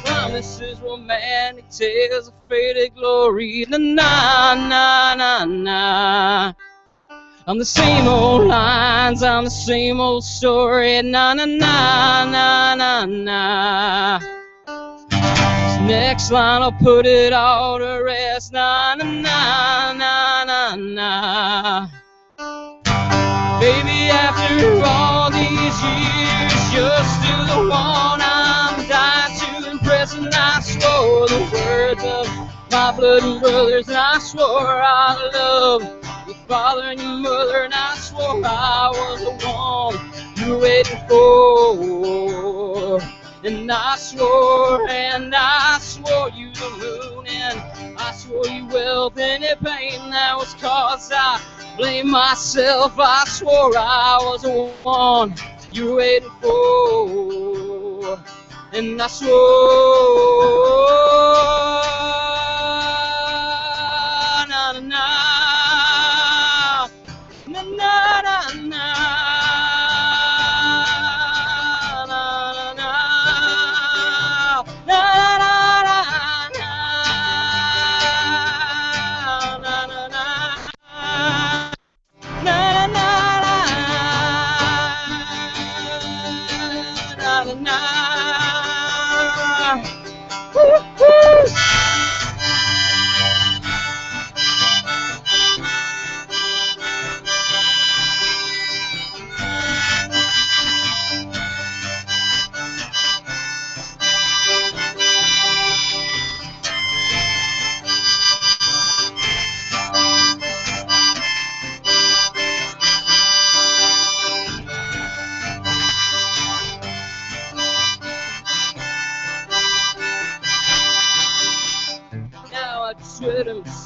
S1: Promises, romantic tales of faded glory. Na na na na na. On the same old lines, on the same old story. Na na na na na na. This next line, I'll put it all to rest. Na na na na na na. Baby, after all these years, you're still the one I'm dying to impress, and I swore the words of my blood and brothers, and I swore I love your father and your mother, and I swore I was the one you were waiting for, and I swore you the moon, and I swore you wealth, any pain that was caused, I blame myself. I swore I was the one you were waiting for, and I swore. Na na na na na na na. Na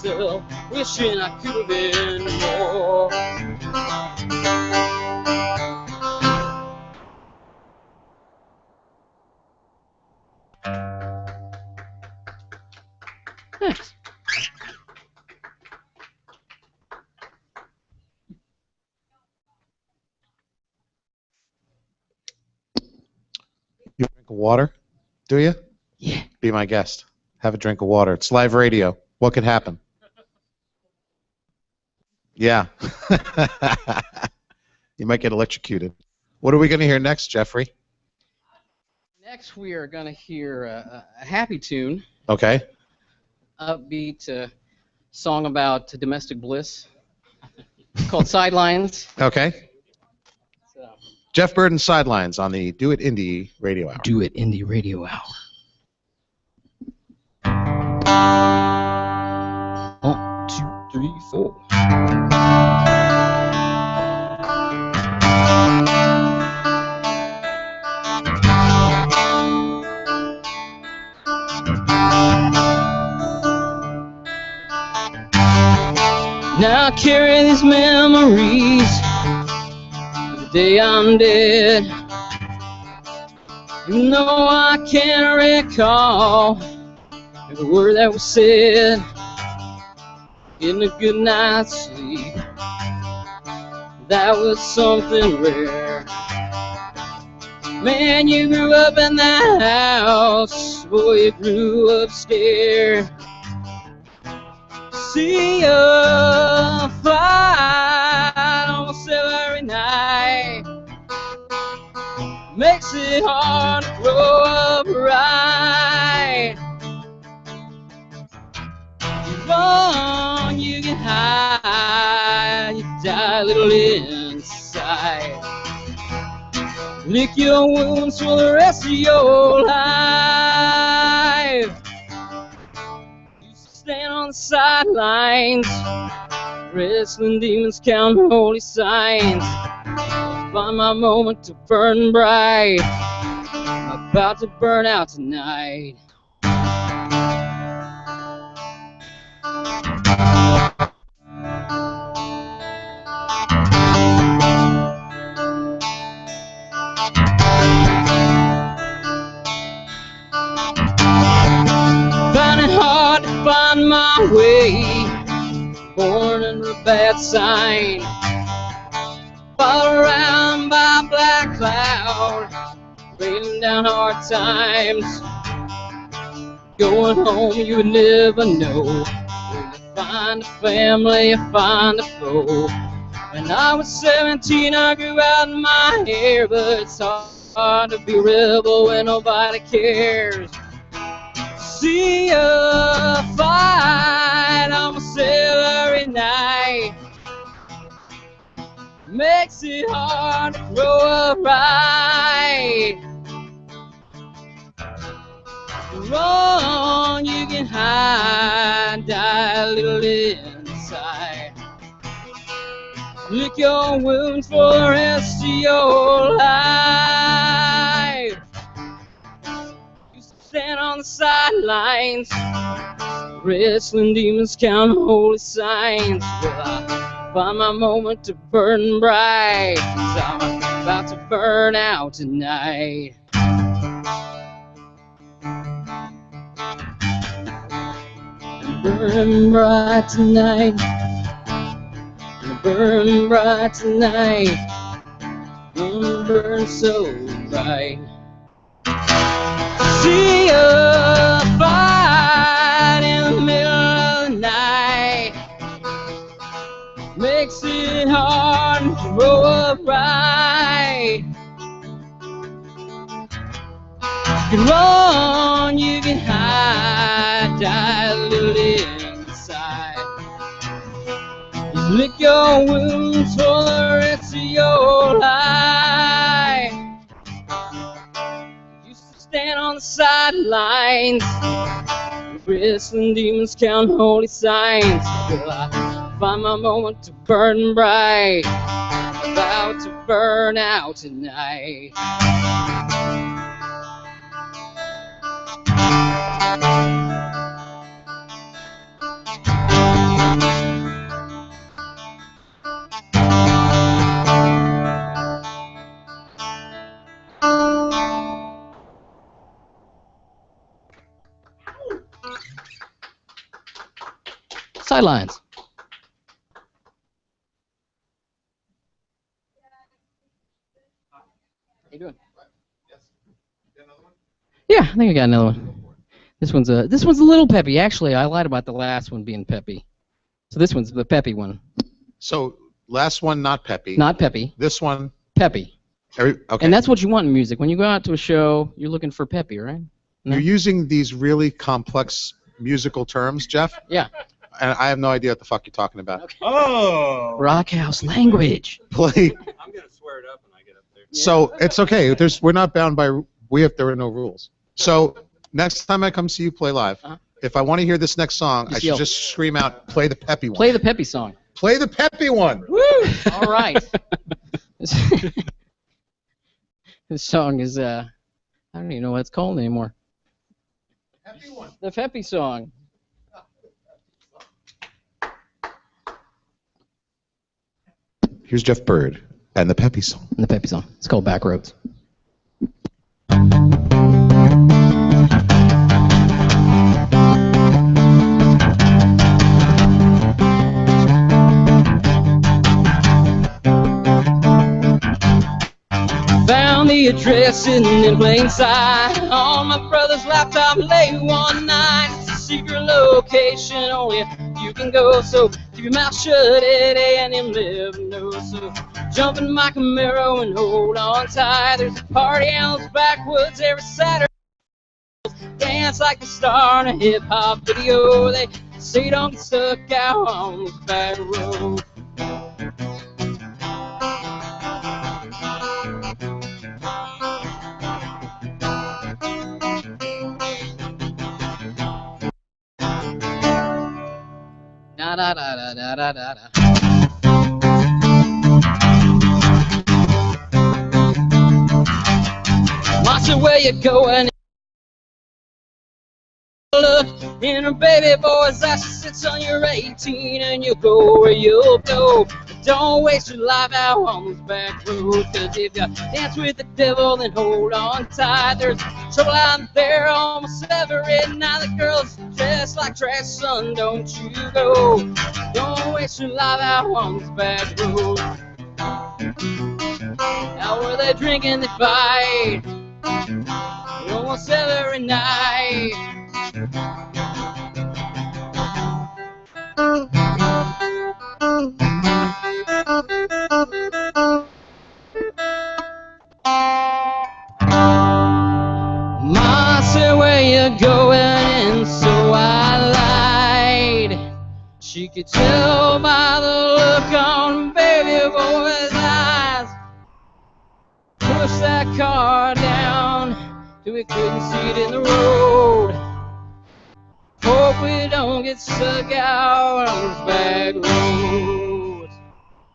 S1: myself, wishing I could have been more. Thanks.
S7: You drink of water? Do you?
S1: Yeah.
S7: Be my guest. Have a drink of water. It's live radio. What could happen? Yeah. You might get electrocuted. What are we going to hear next, Jeffrey?
S9: Next, we are going to hear a happy tune.
S7: Okay.
S9: Upbeat song about domestic bliss called Sidelines.
S7: Okay.
S9: So.
S7: Jeff Byrd and Sidelines on the Do It Indie Radio Hour.
S9: Do It Indie Radio Hour. 1, 2, 3, 4.
S1: Now I carry these memories to the day I'm dead. Even though I can't recall every word that was said, getting a good night's sleep, that was something rare. Man, you grew up in that house, boy, you grew up scared. See a fight almost every night, makes it hard to grow up right. You run, you get high, you die a little inside. Lick your wounds for the rest of your life. Stand on the sidelines, wrestling demons, counting holy signs. Find my moment to burn bright. I'm about to burn out tonight. Find it hard to find my way, born under a bad sign, followed around by a black cloud, raining down hard times. Going home, you would never know where you find a family, you find a foe. When I was 17, I grew out my hair, but it's hard to be a rebel when nobody cares. See a fight almost every night, makes it hard to grow up right. Wrong, you can hide, die a little inside. Lick your wounds for the rest of your life. Stand on the sidelines, wrestling demons, count holy signs. Well, I find my moment to burn bright, 'cause I'm about to burn out tonight. I'm burning bright tonight. I'm burning bright tonight. I'm burning so bright. See a fight in the middle of the night, makes it hard to grow up right. You can run, you can hide, die a little inside. You lick your wounds for the rest of your life. Stand on the sidelines, wrestling demons, count holy signs. Will I find my moment to burn bright? I'm about to burn out tonight.
S9: Headlines. How you doing? Yeah, I think I got another one. This one's a little peppy. Actually, I lied about the last one being peppy. So this one's the peppy one.
S7: So last one, not peppy.
S9: Not peppy.
S7: This one,
S9: peppy.
S7: Okay.
S9: And that's what you want in music. When you go out to a show, you're looking for peppy, right? No?
S7: You're using these really complex musical terms, Jeff.
S9: Yeah.
S7: And I have no idea what the fuck you're talking about.
S9: Okay.
S1: Oh.
S9: Rock house language.
S7: Play.
S1: I'm gonna swear it up when I get up there.
S7: So it's okay. We're not bound by. There are no rules. So next time I come see you play live, if I want to hear this next song, I should just scream out, "Play the peppy one."
S9: Play the peppy song.
S7: Play the peppy one.
S9: Woo! All right. This song is I don't even know what it's called anymore.
S7: Peppy one.
S9: The peppy song.
S7: Here's Jeff Byrd and the peppy song.
S9: The peppy song. It's called Backroads.
S1: Found the address sitting in plain sight on my brother's laptop late one night. It's a secret location, only you can go. So keep your mouth shut, Eddie, and you'll never know. So jump in my Camaro and hold on tight. There's a party out in those backwoods every Saturday. Dance like a star in a hip hop video. They say don't get stuck out on this back road.
S9: Da da da da da da da da.
S1: Watch it where you're going. Look in her baby boy's eyes. She sits on your 18 and you'll go where you'll go. Don't waste your life out on those back roads. Cause if you dance with the devil, then hold on tight. There's trouble out there almost every night. The girls dressed like trash, son, don't you go. Don't waste your life out on those back roads. Out where they drink and they fight almost every night. Ma said where you going, and so I lied. She could tell by the look on baby boy's eyes. Push that car down till we couldn't see it in the road. Hope we don't get stuck out on those back roads.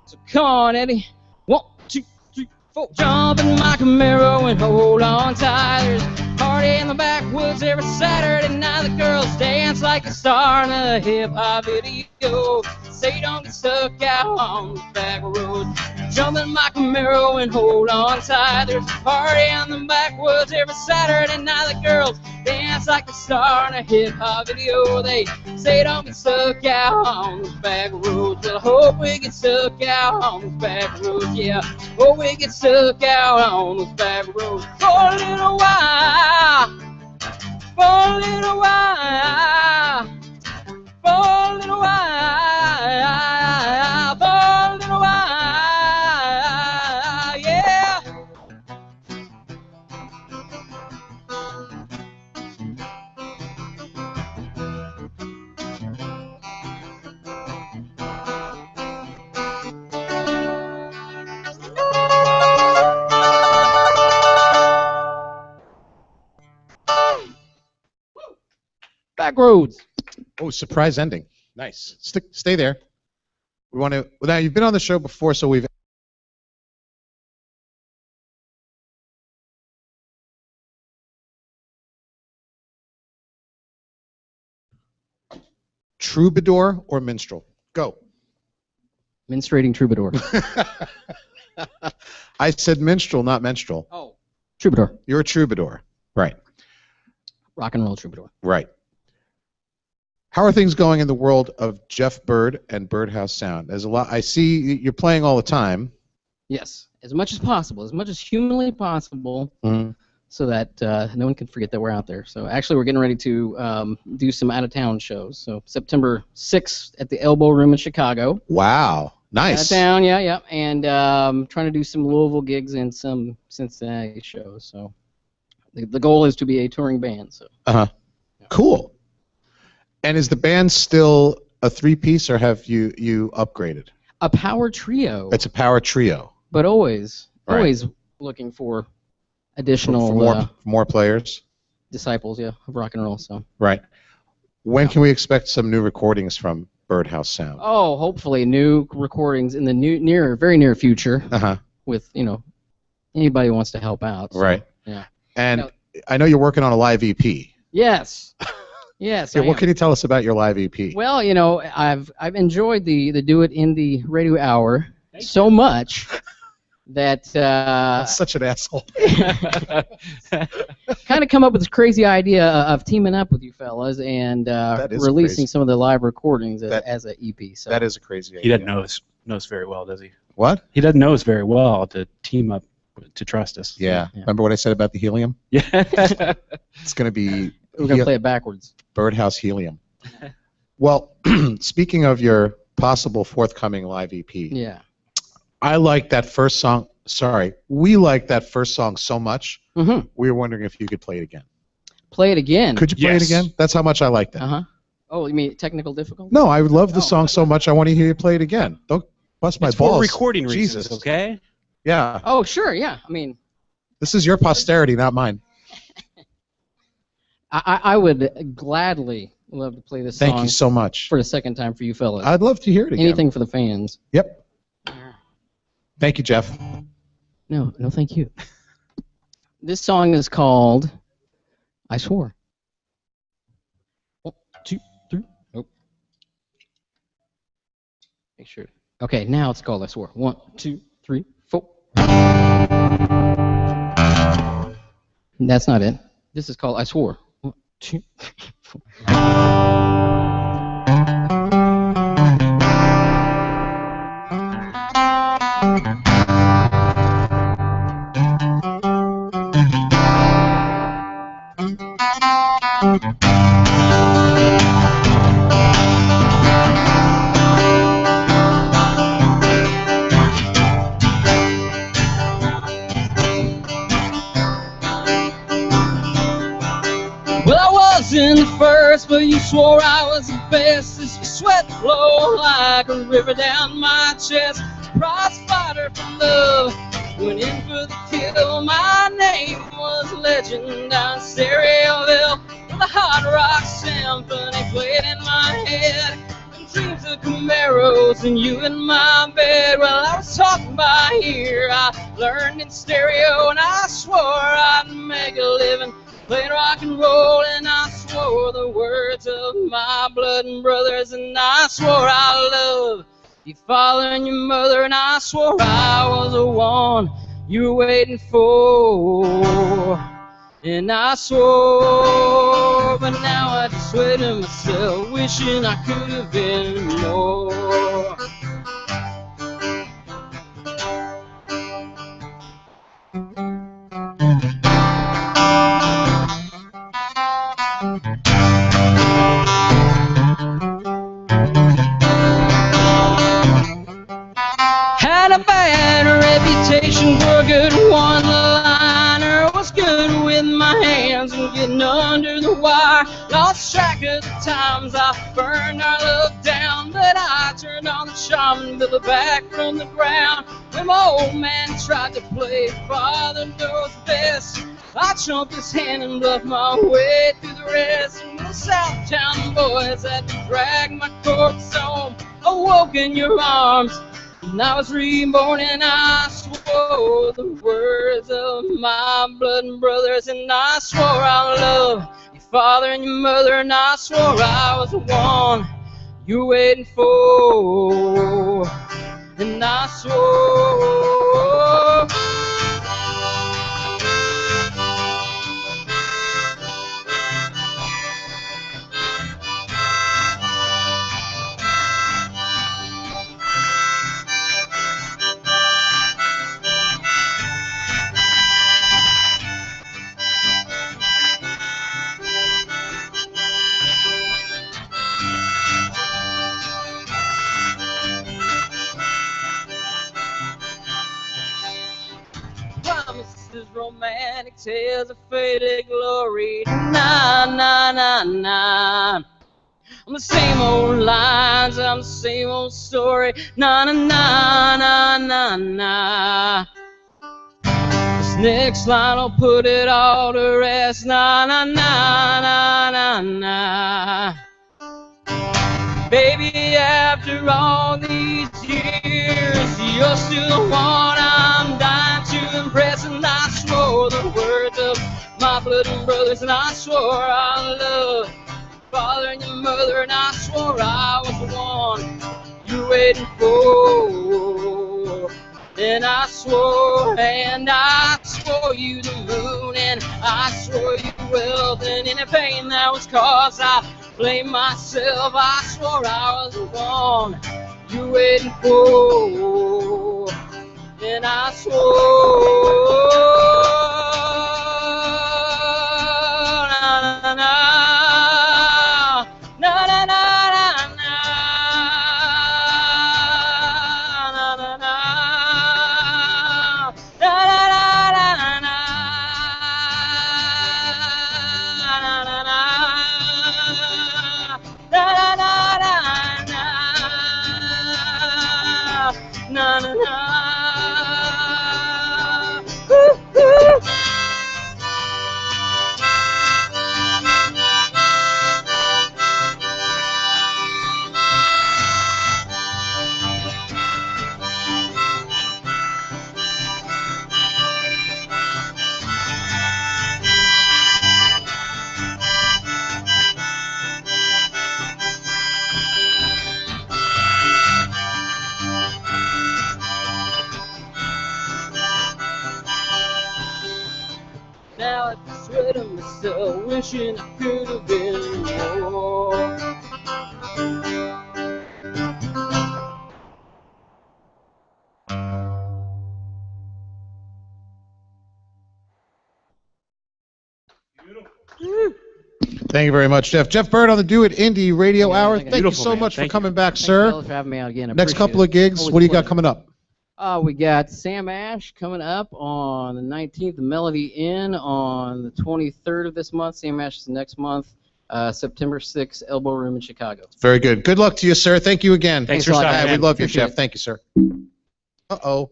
S1: So come on, Eddie. 1, 2, 3, 4. Jump in my Camaro and hold on tight. There's a party in the backwoods every Saturday night. The girls dance like a star in a hip-hop video. Say don't get stuck out on the back road. Jump in my Camaro and hold on tight. There's a party in the backwoods every Saturday night. The girls dance like a star in a hip-hop video. They say don't get stuck out on those back roads. Well, I hope we get stuck out on those back roads. Yeah, hope we get stuck out on those back roads for a little while. For a little while. For a little while. For a little while. Yeah.
S9: Back roads.
S7: Oh, surprise ending. Nice. Stay there. We want to. Now you've been on the show before, so we've. Troubadour or minstrel? Go.
S9: Menstruating troubadour.
S7: I said minstrel, not menstrual.
S9: Oh. Troubadour.
S7: You're a troubadour. Right.
S9: Rock and roll troubadour.
S7: Right. How are things going in the world of Jeff Byrd and Birdhouse Sound? There's a lot. I see you're playing all the time.
S9: Yes, as much as possible, as much as humanly possible, so that no one can forget that we're out there. So actually, we're getting ready to do some out-of-town shows. So September 6th at the Elbow Room in Chicago.
S7: Wow, nice.
S9: Out-of-town, yeah. And trying to do some Louisville gigs and some Cincinnati shows. So the goal is to be a touring band. So.
S7: Cool. And is the band still a three-piece, or have you upgraded?
S9: A power trio.
S7: It's a power trio.
S9: But always looking for additional
S7: for more players.
S9: Disciples, of rock and roll. So.
S7: Right. When can we expect some new recordings from Birdhouse Sound?
S9: Oh, hopefully new recordings in the very near future. With anybody who wants to help out. So,
S7: right.
S9: Yeah.
S7: And I know you're working on a live EP.
S9: Yes. Yes.
S7: Yeah, what can you tell us about your live EP?
S9: Well, I've enjoyed the Doitindy radio hour so much that
S7: That's such an asshole.
S9: kind of come up with this crazy idea of teaming up with you fellas and releasing some of the live recordings as an EP. So
S7: that is a crazy idea.
S6: He doesn't know us very well, does he?
S7: What?
S6: He doesn't know us very well to team up to trust us.
S7: Yeah. Remember what I said about the helium?
S6: Yeah.
S7: It's going to be.
S9: We're going to play it backwards.
S7: Birdhouse Helium. Well, speaking of your possible forthcoming live EP.
S9: Yeah.
S7: I like that first song. Sorry, we like that first song so much. We were wondering if you could play it again.
S9: Play it again?
S7: Could you play it again? That's how much I like that.
S9: Oh, you mean technical difficulty?
S7: No, I love the song so much I want to hear you play it again. Don't bust my balls.
S6: For recording reasons,
S7: Jesus.
S6: okay?
S7: Yeah.
S9: Oh, sure, yeah. I mean...
S7: This is your posterity, not mine.
S9: I would gladly love to play this song.
S7: Thank you so much.
S9: For the second time for you fellas.
S7: I'd love to hear it again.
S9: Anything for the fans.
S7: Yep. Thank you, Jeff.
S9: No, thank you. This song is called I Swore. 1, 2, 3. Nope. Make sure. Okay, now it's called I Swore. 1, 2, 3, 4. That's not it. This is called I Swore. 1, 2, 3, 4.
S1: Well, I wasn't the first, but you swore I was the best. As your sweat flowed like a river down my chest. Prize fighter for love, went in for the kill. My name was legend on Stereoville. The hard rock symphony played in my head. And dreams of Camaros and you in my bed. Well, I was talking by ear, I learned in stereo, and I swore I'd make a living playing rock and roll, and I swore the words of my blood and brothers, and I swore I love your father and your mother, and I swore I was the one you were waiting for, and I swore, but now I just swear to myself, wishing I could have been more. Had a bad reputation for a good one-liner. Was good with my hands and getting under the wire. Lost track of the times I burned our love down, but I turned on the charm and built it back from the ground. When my old man tried to play Father Knows Best, I trumped his hand and bluffed my way through the rest. And the Southtown boys had to drag my corpse home. Awoke in your arms, and I was reborn, and I swore the words of my blood and brothers, and I swore I love your father and your mother, and I swore I was the one you were waiting for, and I swore. is romantic tales of faded glory. Na na na na. I'm the same old lines, I'm the same old story. Na na na na na na. This next line will put it all to rest. Na na na na na na. Baby, after all these years, you're still the one I'm dying to impress. And I swore the words of my blood and brothers, and I swore I loved father and your mother, and I swore I was the one you're waiting for. And I swore you the moon, and I swore you wealth, and any pain that was caused, I blame myself. I swore I was the one you're waiting for, and I swore. Na, na, na. Na na na na na na na na na na na na. Now I swear to myself, wishing I could have been more.
S7: Thank you very much, Jeff. Jeff Byrd on the Do It Indie Radio Hour.
S9: thank you.
S7: Thank you
S6: Beautiful,
S7: so
S6: man.
S7: much for
S6: Thank
S7: coming back,
S9: Thanks,
S7: sir.
S9: fellas, for having me out again. I
S7: Next
S9: appreciate
S7: couple of
S9: it.
S7: gigs,
S9: Always
S7: what do you
S9: a
S7: got
S9: pleasure.
S7: coming up?
S9: We got Sam Ash coming up on the 19th, the Melody Inn on the 23rd of this month. Sam Ash is next month. September 6th, Elbow Room in Chicago.
S7: Very good. Good luck to you, sir. Thank you again.
S6: Thanks
S9: for
S7: for
S9: stopping
S7: stopping.
S9: in.
S7: We love you,
S9: Appreciate
S7: Jeff.
S9: it.
S7: Thank you, sir. Uh-oh.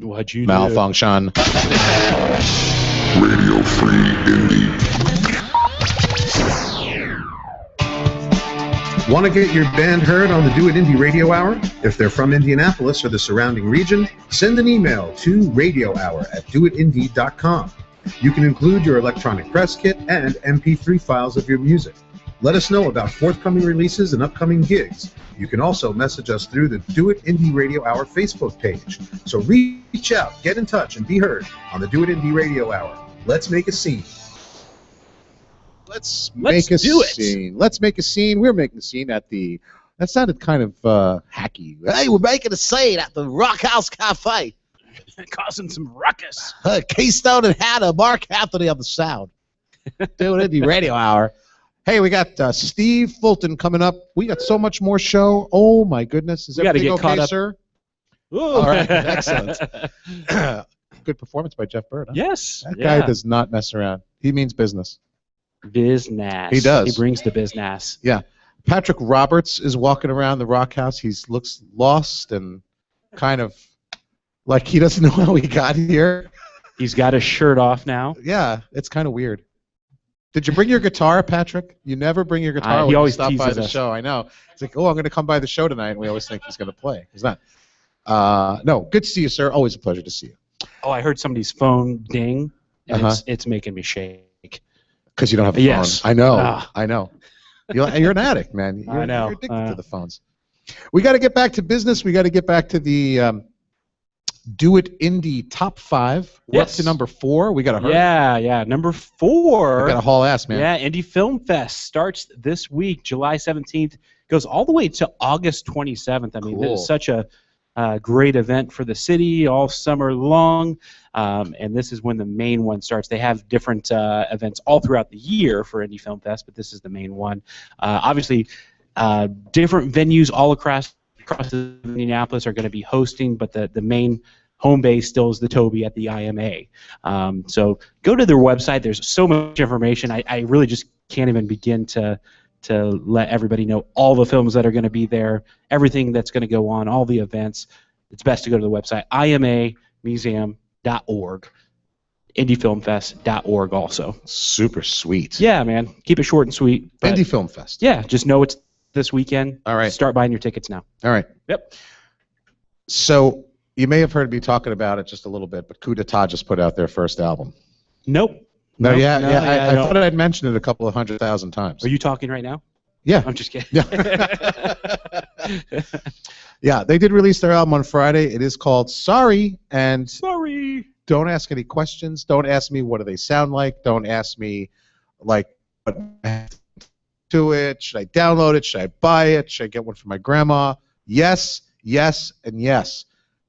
S6: What'd you
S7: Malfunction.
S10: Radio Free Indie.
S2: Want to get your band heard on the Do It Indie Radio Hour? If they're from Indianapolis or the surrounding region, send an email to radiohour@doitindy.com. You can include your electronic press kit and MP3 files of your music. Let us know about forthcoming releases and upcoming gigs. You can also message us through the Do It Indie Radio Hour Facebook page. So reach out, get in touch, and be heard on the Do It Indie Radio Hour. Let's make a scene.
S7: Let's make a
S6: do it.
S7: scene. Let's make a scene. We're making a scene at the... That sounded kind of hacky. Hey, we're making a scene at the Rock House Cafe.
S6: Causing some ruckus.
S7: Keystone and Hannah, Mark Anthony on the sound. Do It Indie Radio Hour. Hey, we got Steve Fulton coming up. We got so much more show. Oh, my goodness. Is
S6: We gotta
S7: everything
S6: get caught
S7: okay,
S6: up.
S7: sir?
S6: Ooh.
S7: All right, excellent. Good performance by Jeff Byrd. Huh?
S6: Yes.
S7: That guy does not mess around. He means business.
S6: Business.
S7: He does.
S6: He brings the business.
S7: Yeah. Patrick Roberts is walking around the Rock House. He looks lost and kind of like he doesn't know how he got here.
S6: He's got his shirt off now.
S7: Yeah, it's kind of weird. Did you bring your guitar, Patrick? You never bring your guitar
S6: He
S7: when you
S6: always
S7: stop by
S6: teases
S7: the
S6: us.
S7: show. I know. It's like, oh, I'm going to come by the show tonight, and we always think he's going to play. He's not. No, good to see you, sir. Always a pleasure to see you.
S6: Oh, I heard somebody's phone ding, and
S7: Uh-huh.
S6: it's making me shake.
S7: Because you don't have a
S6: Yes.
S7: phone. I know.
S6: Ah.
S7: I know. You're an addict, man.
S6: I know.
S7: You're addicted to the phones. We got to get back to business. We got to get back to the Do It Indie Top 5. We're up
S6: Yes.
S7: to number 4. We got to hurry.
S6: Yeah. Number 4.
S7: We got to haul ass, man.
S6: Yeah, Indie Film Fest starts this week, July 17th, goes all the way to August 27th. I mean,
S7: Cool.
S6: this is such a great event for the city all summer long, and this is when the main one starts. They have different events all throughout the year for Indie Film Fest, but this is the main one. Obviously, different venues all across Indianapolis are going to be hosting, but the main home base still is the Toby at the IMA. So go to their website. There's so much information. I really just can't even begin to let everybody know all the films that are going to be there, everything that's going to go on, all the events. It's best to go to the website, imamuseum.org, indiefilmfest.org also.
S7: Super sweet.
S6: Yeah, man. Keep it short and sweet.
S7: Indie Film Fest.
S6: Yeah, just know it's this weekend.
S7: All right.
S6: Start buying your tickets now.
S7: All right.
S6: Yep.
S7: So you may have heard me talking about it just a little bit, but Coup d'etat just put out their first album.
S6: Nope.
S7: No,
S6: Nope.
S7: yeah,
S6: No,
S7: yeah.
S6: yeah,
S7: I
S6: no.
S7: thought I'd mentioned it a couple of 100,000 times.
S6: Are you talking right now?
S7: Yeah.
S6: I'm just kidding.
S7: Yeah. Yeah, they did release their album on Friday. It is called Sorry, and
S6: Sorry.
S7: Don't ask any questions. Don't ask me what do they sound like. Don't ask me like what to it. Should I download it? Should I buy it? Should I get one for my grandma? Yes, yes, and yes.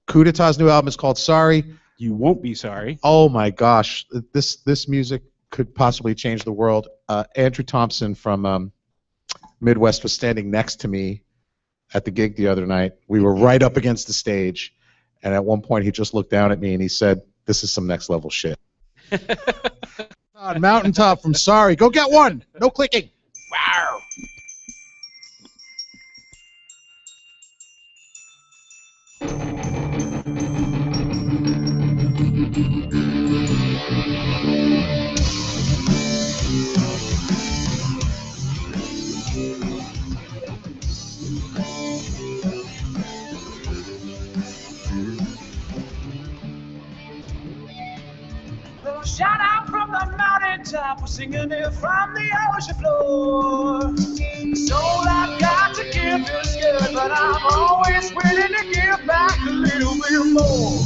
S7: Coup d'etat's new album is called Sorry.
S6: You won't be sorry.
S7: Oh my gosh, this music could possibly change the world. Andrew Thompson from Midwest was standing next to me at the gig the other night. We were right up against the stage, and at one point he just looked down at me and he said, "This is some next level shit." Mountaintop from Sorry. Go get one. No clicking.
S6: Wow.
S8: Shout out from the mountaintop, we're singing it from the ocean floor. Soul I've got to give is good, but I'm always willing to give back a little bit more.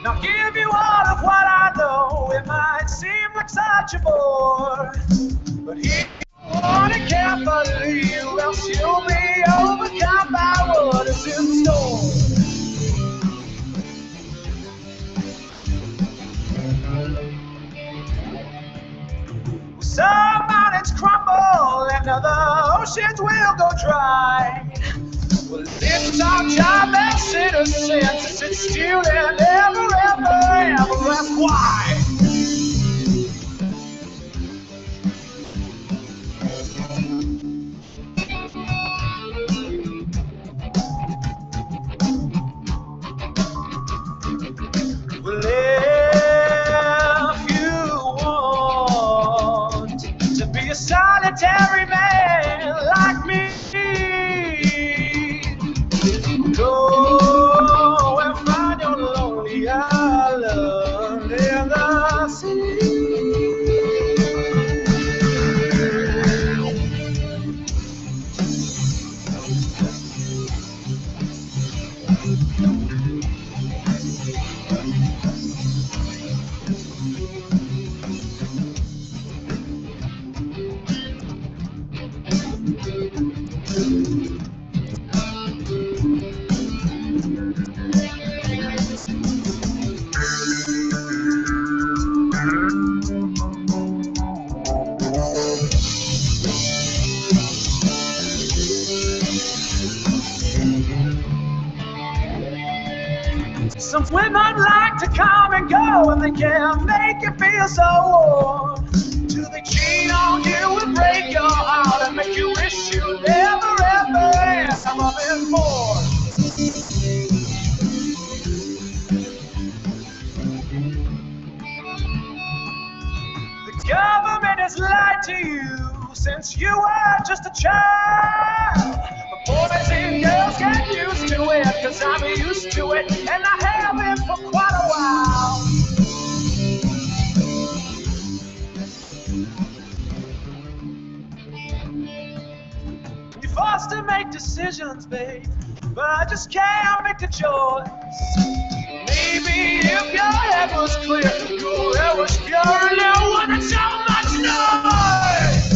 S8: Now give you all of what I know, it might seem like such a bore, but here wanna care for you, else you'll be overcome by what is in store. Some mountains crumble and other oceans will go dry. Well, it's our job as citizens to sit still and never, ever, ever ask why. Well, if you want to be a solitary man like me, go and find your lonely island in the sea. Some women like to come and go, and they can make you feel so warm. Till they cheat on you and break your heart and make you wish you never ever had some of it more. The government has lied to you since you were just a child. But boys and girls get used to it, 'cause I'm used to it, and I have been for quite a while. You're forced to make decisions, babe, but I just can't make the choice. Maybe if your head was clear, your air was pure, and there wasn't so much noise.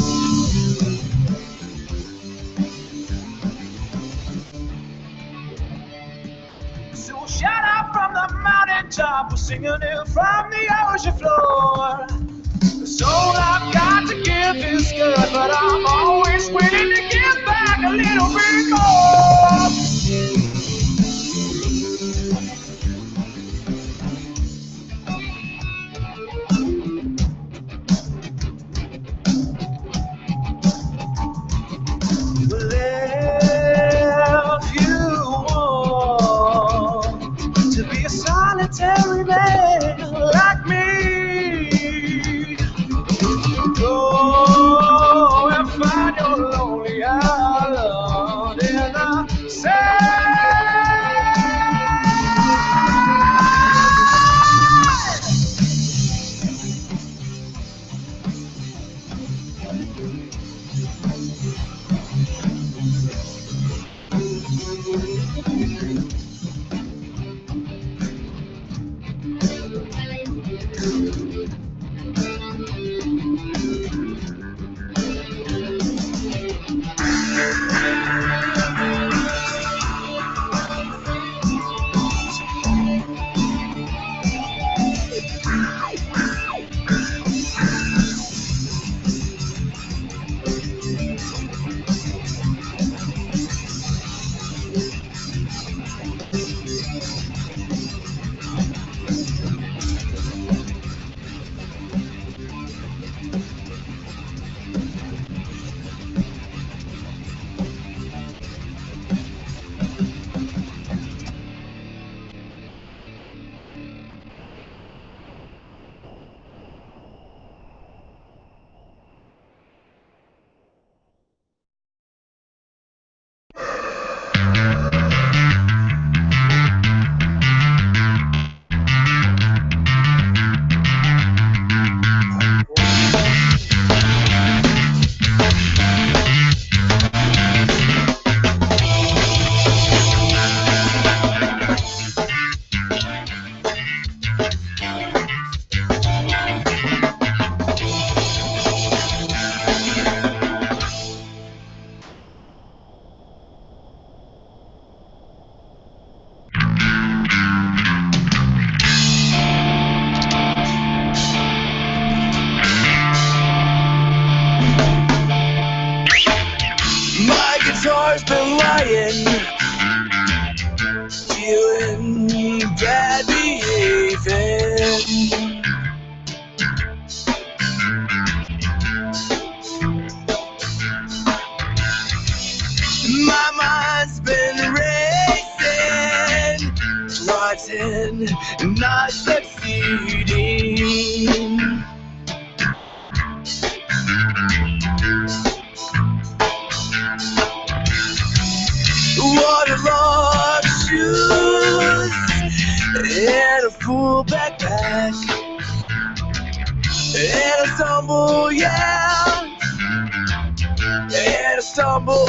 S8: So shout out from the mountaintop, we're singing it from the ocean floor. The soul I've got to give is good, but I'm always with If you want to be a solitary man like me, go and find your lonely island in the guitar's been lying, feeling bad behaving. My mind's been racing, plotting, not succeeding. Waterlogged shoes and a full backpack, and a stumble, yeah, and a stumble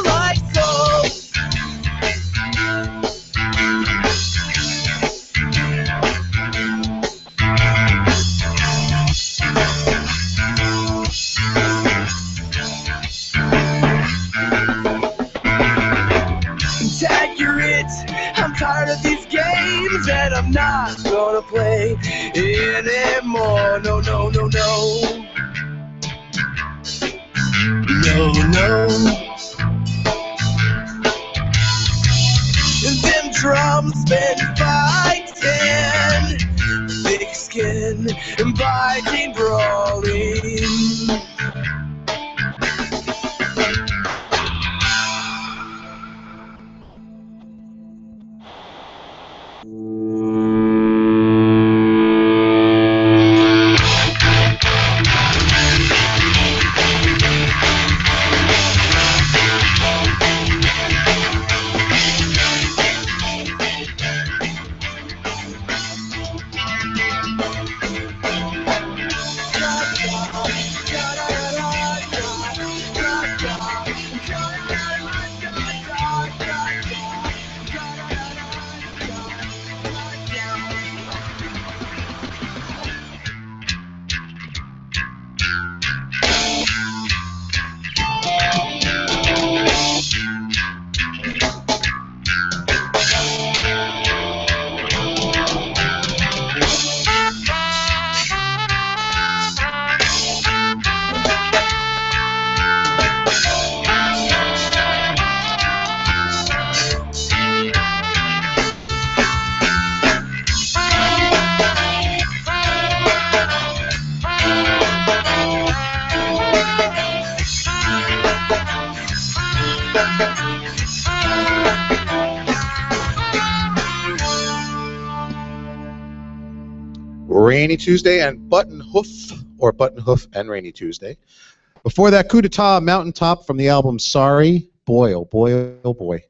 S8: like so. I'm tired of these games and I'm not gonna play anymore. No, no, no, no. No, no. Them drums been fighting, thick skin and biting, brawling.
S7: Rainy Tuesday and Button Hoof, or Button Hoof and Rainy Tuesday. Before that, Coup d'etat, Mountaintop from the album Sorry. Boy, oh boy, oh boy.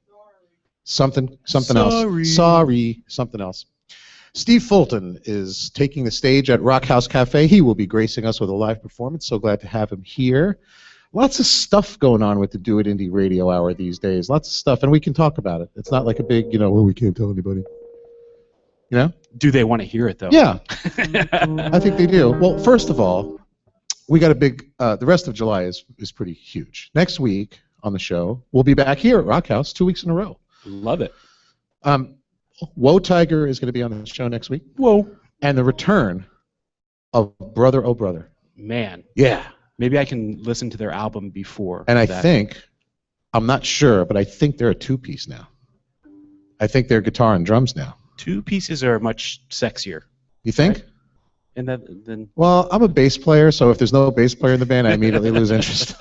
S7: Something else. Sorry, something else. Steve Fulton is taking the stage at Rock House Cafe. He will be gracing us with a live performance. So glad to have him here. Lots of stuff going on with the Do It Indie Radio Hour these days. Lots of stuff, and we can talk about it. It's not like a big, well, we can't tell anybody. You know?
S6: Do they want to hear it, though?
S7: Yeah. I think they do. Well, first of all, we got a big, the rest of July is pretty huge. Next week on the show, we'll be back here at Rock House 2 weeks in a row.
S6: Love it.
S7: Woe Tiger is going to be on the show next week.
S6: Whoa.
S7: And the return of Brother Oh Brother.
S6: Man.
S7: Yeah.
S6: Maybe I can listen to their album before.
S7: And I think, I'm not sure, but I think they're a two-piece now. I think they're guitar and drums now.
S6: Two pieces are much sexier.
S7: You think?
S6: Right? And then.
S7: Well, I'm a bass player, so if there's no bass player in the band, I immediately lose interest.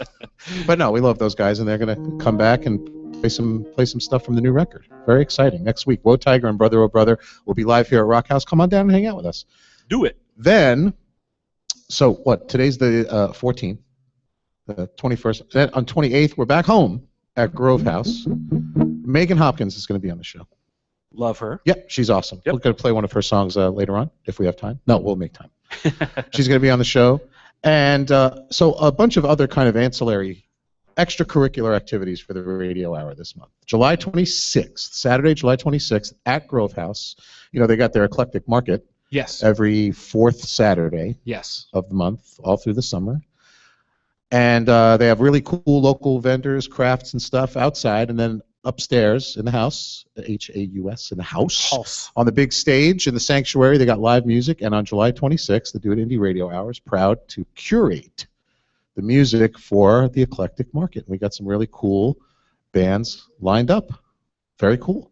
S7: But no, we love those guys, and they're going to come back and play some stuff from the new record. Very exciting. Next week, Woe Tiger and Brother Oh Brother will be live here at Rock House. Come on down and hang out with us.
S6: Do it.
S7: Then, so what? Today's the 14th, the 21st. Then on 28th, we're back home at Grove House. Megan Hopkins is going to be on the show.
S6: Love her.
S7: Yep, she's awesome.
S6: Yep.
S7: We're going to play one of her songs later on, if we have time. No, we'll make time. She's going to be on the show. And so a bunch of other kind of ancillary extracurricular activities for the radio hour this month. July 26th, Saturday, July 26th, at Grove House. They got their eclectic market.
S6: Yes.
S7: Every fourth Saturday
S6: yes.
S7: of the month, all through the summer. And they have really cool local vendors, crafts, and stuff outside, and then upstairs in the house, H-A-U-S, in the house, on the big stage in the sanctuary, they got live music, and on July 26th, the Do It Indie Radio Hour is proud to curate the music for the eclectic market. We got some really cool bands lined up. Very cool.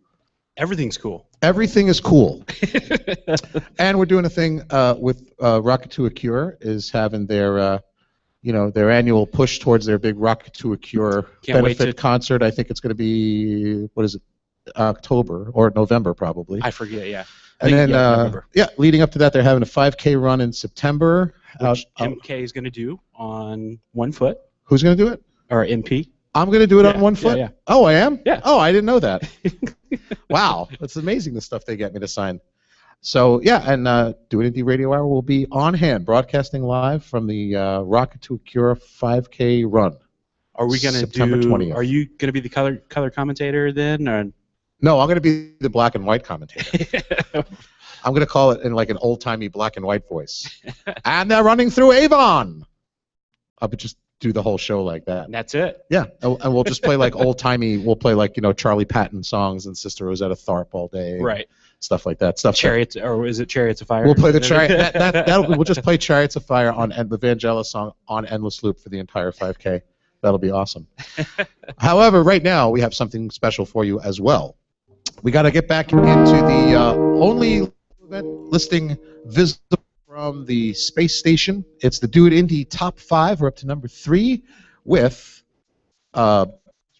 S6: Everything's cool.
S7: Everything is cool. And we're doing a thing with Rocket to a Cure is having their their annual push towards their big Rocket to a Cure benefit concert. I think it's going to be, October or November probably.
S6: I forget, yeah.
S7: And then, leading up to that, they're having a 5K run in September.
S6: Which MK is going to do on 1 foot.
S7: Who's going to do it?
S6: Or MP.
S7: I'm going to do it on 1 foot?
S6: Yeah.
S7: Oh, I am?
S6: Yeah.
S7: Oh, I didn't know that. Wow. That's amazing, the stuff they get me to sign. So, yeah, and Do It Indie Radio Hour will be on hand, broadcasting live from the Rocket to a Cure 5K run.
S6: Are we going to
S7: September 20th.
S6: Are you going to be the color commentator then? Or?
S7: No, I'm going to be the black and white commentator. I'm going to call it in like an old-timey black and white voice. And they're running through Avon. I would just do the whole show like that.
S6: And that's it.
S7: Yeah, and we'll just play like old-timey, we'll play like, Charlie Patton songs and Sister Rosetta Tharpe all day.
S6: Right.
S7: Stuff like that.
S6: Chariots, or is it Chariots of Fire?
S7: We'll play the Chariot. We'll just play Chariots of Fire on the Vangelis song on endless loop for the entire 5K. That'll be awesome. However, right now we have something special for you as well. We got to get back into the only event listing visible from the space station. It's the Do It Indie Top 5. We're up to number 3 with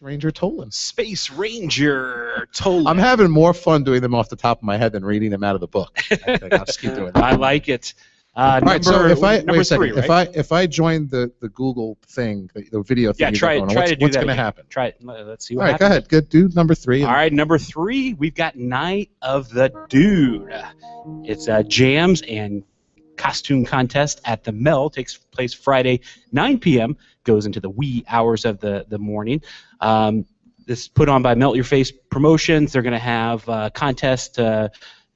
S7: Ranger Tolan.
S6: Space Ranger Tolan.
S7: I'm having more fun doing them off the top of my head than reading them out of the book. I'll just keep doing that.
S6: I like it.
S7: All right, so if I
S6: number
S7: wait a second,
S6: 3, right?
S7: if I join the Google thing, the video thing,
S6: try to do
S7: what's
S6: that
S7: going to
S6: again.
S7: happen?
S6: Try it. Let's see what
S7: All right,
S6: happens.
S7: go ahead. Good, dude. Number 3.
S6: All right, number 3, we've got Night of the Dude. It's jams and costume contest at the Mel. Takes place Friday, 9 p.m. Goes into the wee hours of the morning. This is put on by Melt Your Face Promotions. They're going to have a contest to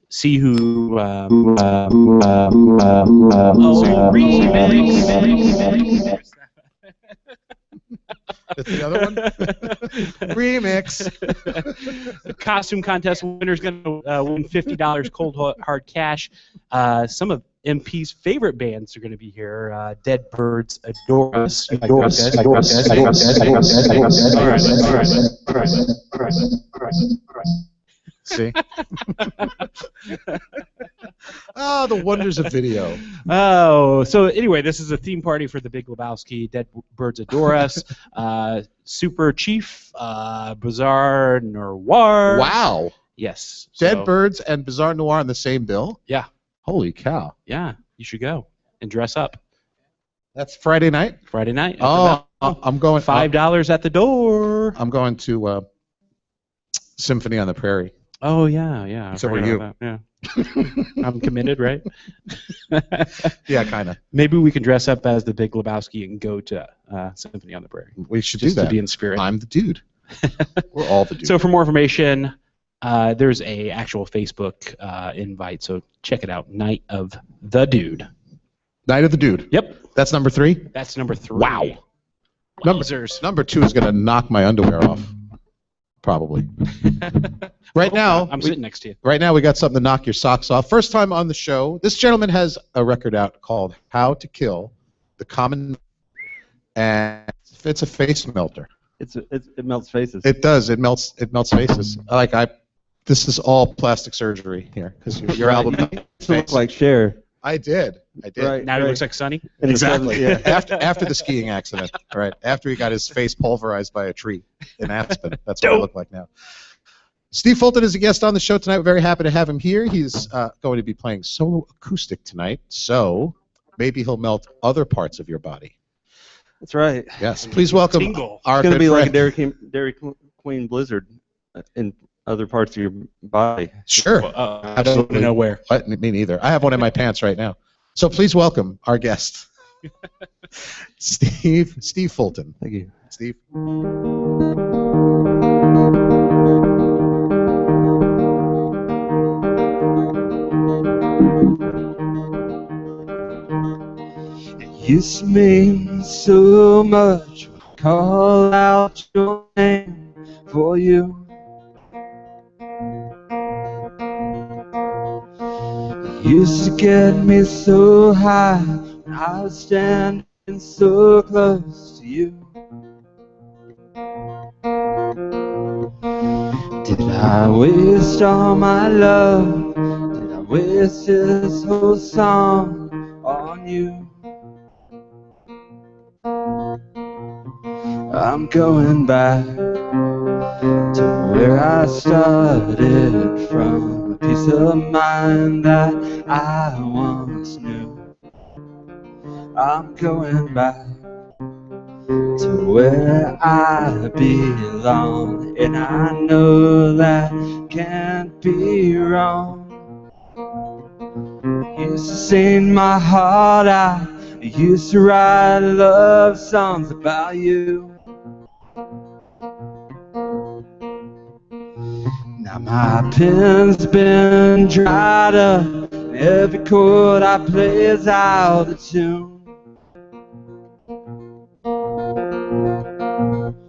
S6: see who. Remix.
S7: That's the other one? Remix.
S6: The costume contest winner is going to win $50 cold hard cash. Some of MP's favorite bands are going to be here. Dead Birds, Adore Us. All right.
S7: See? Oh, the wonders of video.
S6: Oh, so anyway, this is a theme party for the Big Lebowski. Dead Birds Adore Us. Super Chief, Bizarre Noir.
S7: Wow.
S6: Yes.
S7: Dead
S6: so-
S7: Birds and Bizarre Noir on the same bill?
S6: Yeah.
S7: Holy cow.
S6: Yeah, you should go and dress up.
S7: That's Friday night?
S6: Friday night.
S7: Oh, I'm going.
S6: $5 at the door.
S7: I'm going to Symphony on the Prairie.
S6: Oh, yeah, yeah. I
S7: So are
S6: forgot
S7: you.
S6: about that, yeah. I'm committed, right?
S7: Yeah, kind of.
S6: Maybe we can dress up as the Big Lebowski and go to Symphony on the Prairie.
S7: We should
S6: Just
S7: do that.
S6: to be in spirit.
S7: I'm the dude. We're all the dude.
S6: So for more information, there's a actual Facebook invite. So check it out. Night of the Dude.
S7: Night of the Dude.
S6: Yep.
S7: That's number 3?
S6: That's number 3.
S7: Wow.
S6: Wowzers.
S7: Number 2 is going to knock my underwear off. Probably. Right now,
S6: I'm sitting next to you.
S7: Right now, we got something to knock your socks off. First time on the show, this gentleman has a record out called "How to Kill the Common," and it's a face melter.
S11: It melts faces.
S7: It does. It melts faces. This is all plastic surgery here because your album.
S11: You look like Cher.
S7: I did.
S11: Right,
S6: Now he looks like Sonny.
S7: Exactly.
S11: Yeah.
S7: After the skiing accident, right? After he got his face pulverized by a tree in Aspen. That's what I look like now. Steve Fulton is a guest on the show tonight. We're very happy to have him here. He's going to be playing solo acoustic tonight, so maybe he'll melt other parts of your body.
S11: That's right.
S7: Yes. Please welcome
S6: Tingle.
S7: our
S11: It's going to
S7: good
S11: be like a
S7: friend.
S11: Dairy Queen blizzard in other parts of your body.
S7: Sure.
S6: Absolutely nowhere.
S7: Me neither. I have one in my pants right now. So please welcome our guest, Steve Fulton.
S11: Thank you.
S7: Steve.
S8: It used to mean so much. Call out your name for you. It used to get me so high when I was standing so close to you. Did I waste all my love? Did I waste this whole song on you? I'm going back to where I started from, a peace of mind that I once knew. I'm going back to where I belong, and I know that can't be wrong. I used to sing my heart out, I used to write love songs about you. Now my pen's been dried up, every chord I play is out of tune.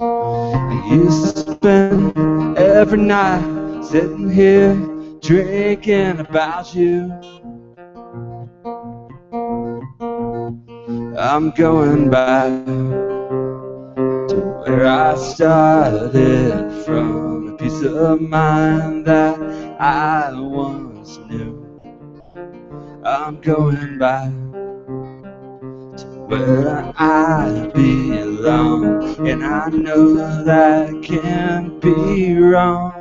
S8: I used to spend every night sitting here drinking about you. I'm going back to where I started from, a peace of mind that I once knew. I'm going back to where I belong, and I know that can't be wrong.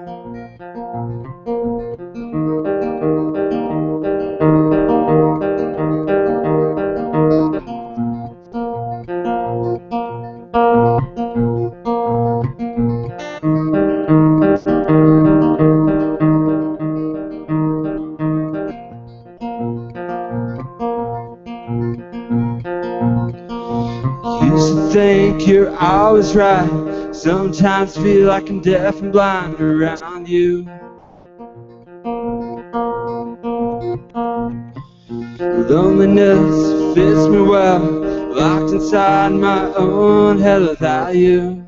S8: Used to think you're always right, sometimes feel like I'm deaf and blind around you. Loneliness fits me well, locked inside my own head without you.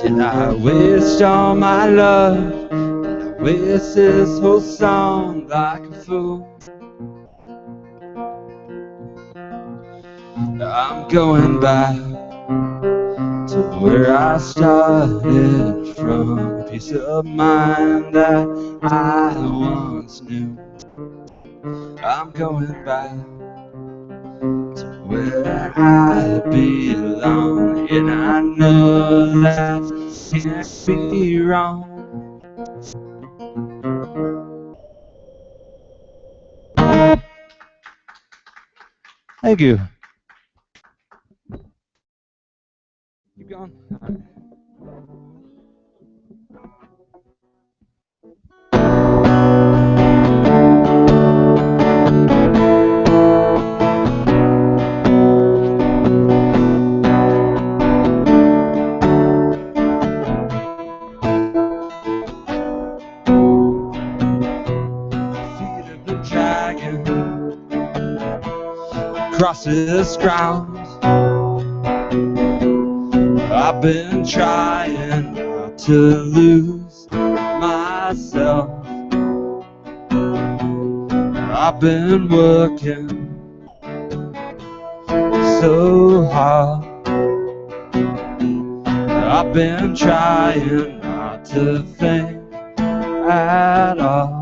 S8: Did I waste all my love? Did I waste this whole song like a fool? I'm going back to
S1: where I started from, a peace of mind that I once knew. I'm going back to where I belong, and I know that can't be wrong. Thank you. Keep going. All right. Feet of the dragon across this ground. I've been trying not to lose myself. I've been working so hard. I've been trying not to think at all.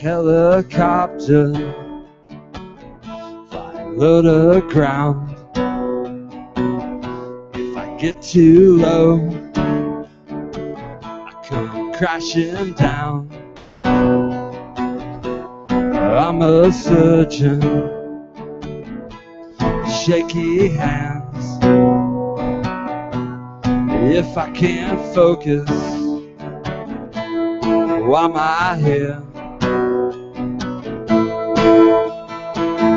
S1: Helicopter flying low to the ground. If I get too low, I come crashing down. I'm a surgeon, shaky hands. If I can't focus, why am I here?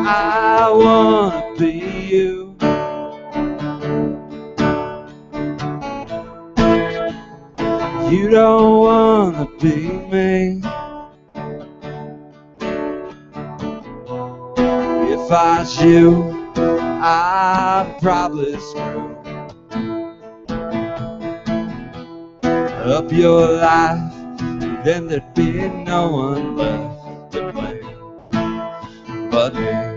S1: I wanna be you. You don't wanna be me. If I was you, I'd probably screw up your life. Then there'd be no one left to blame but me.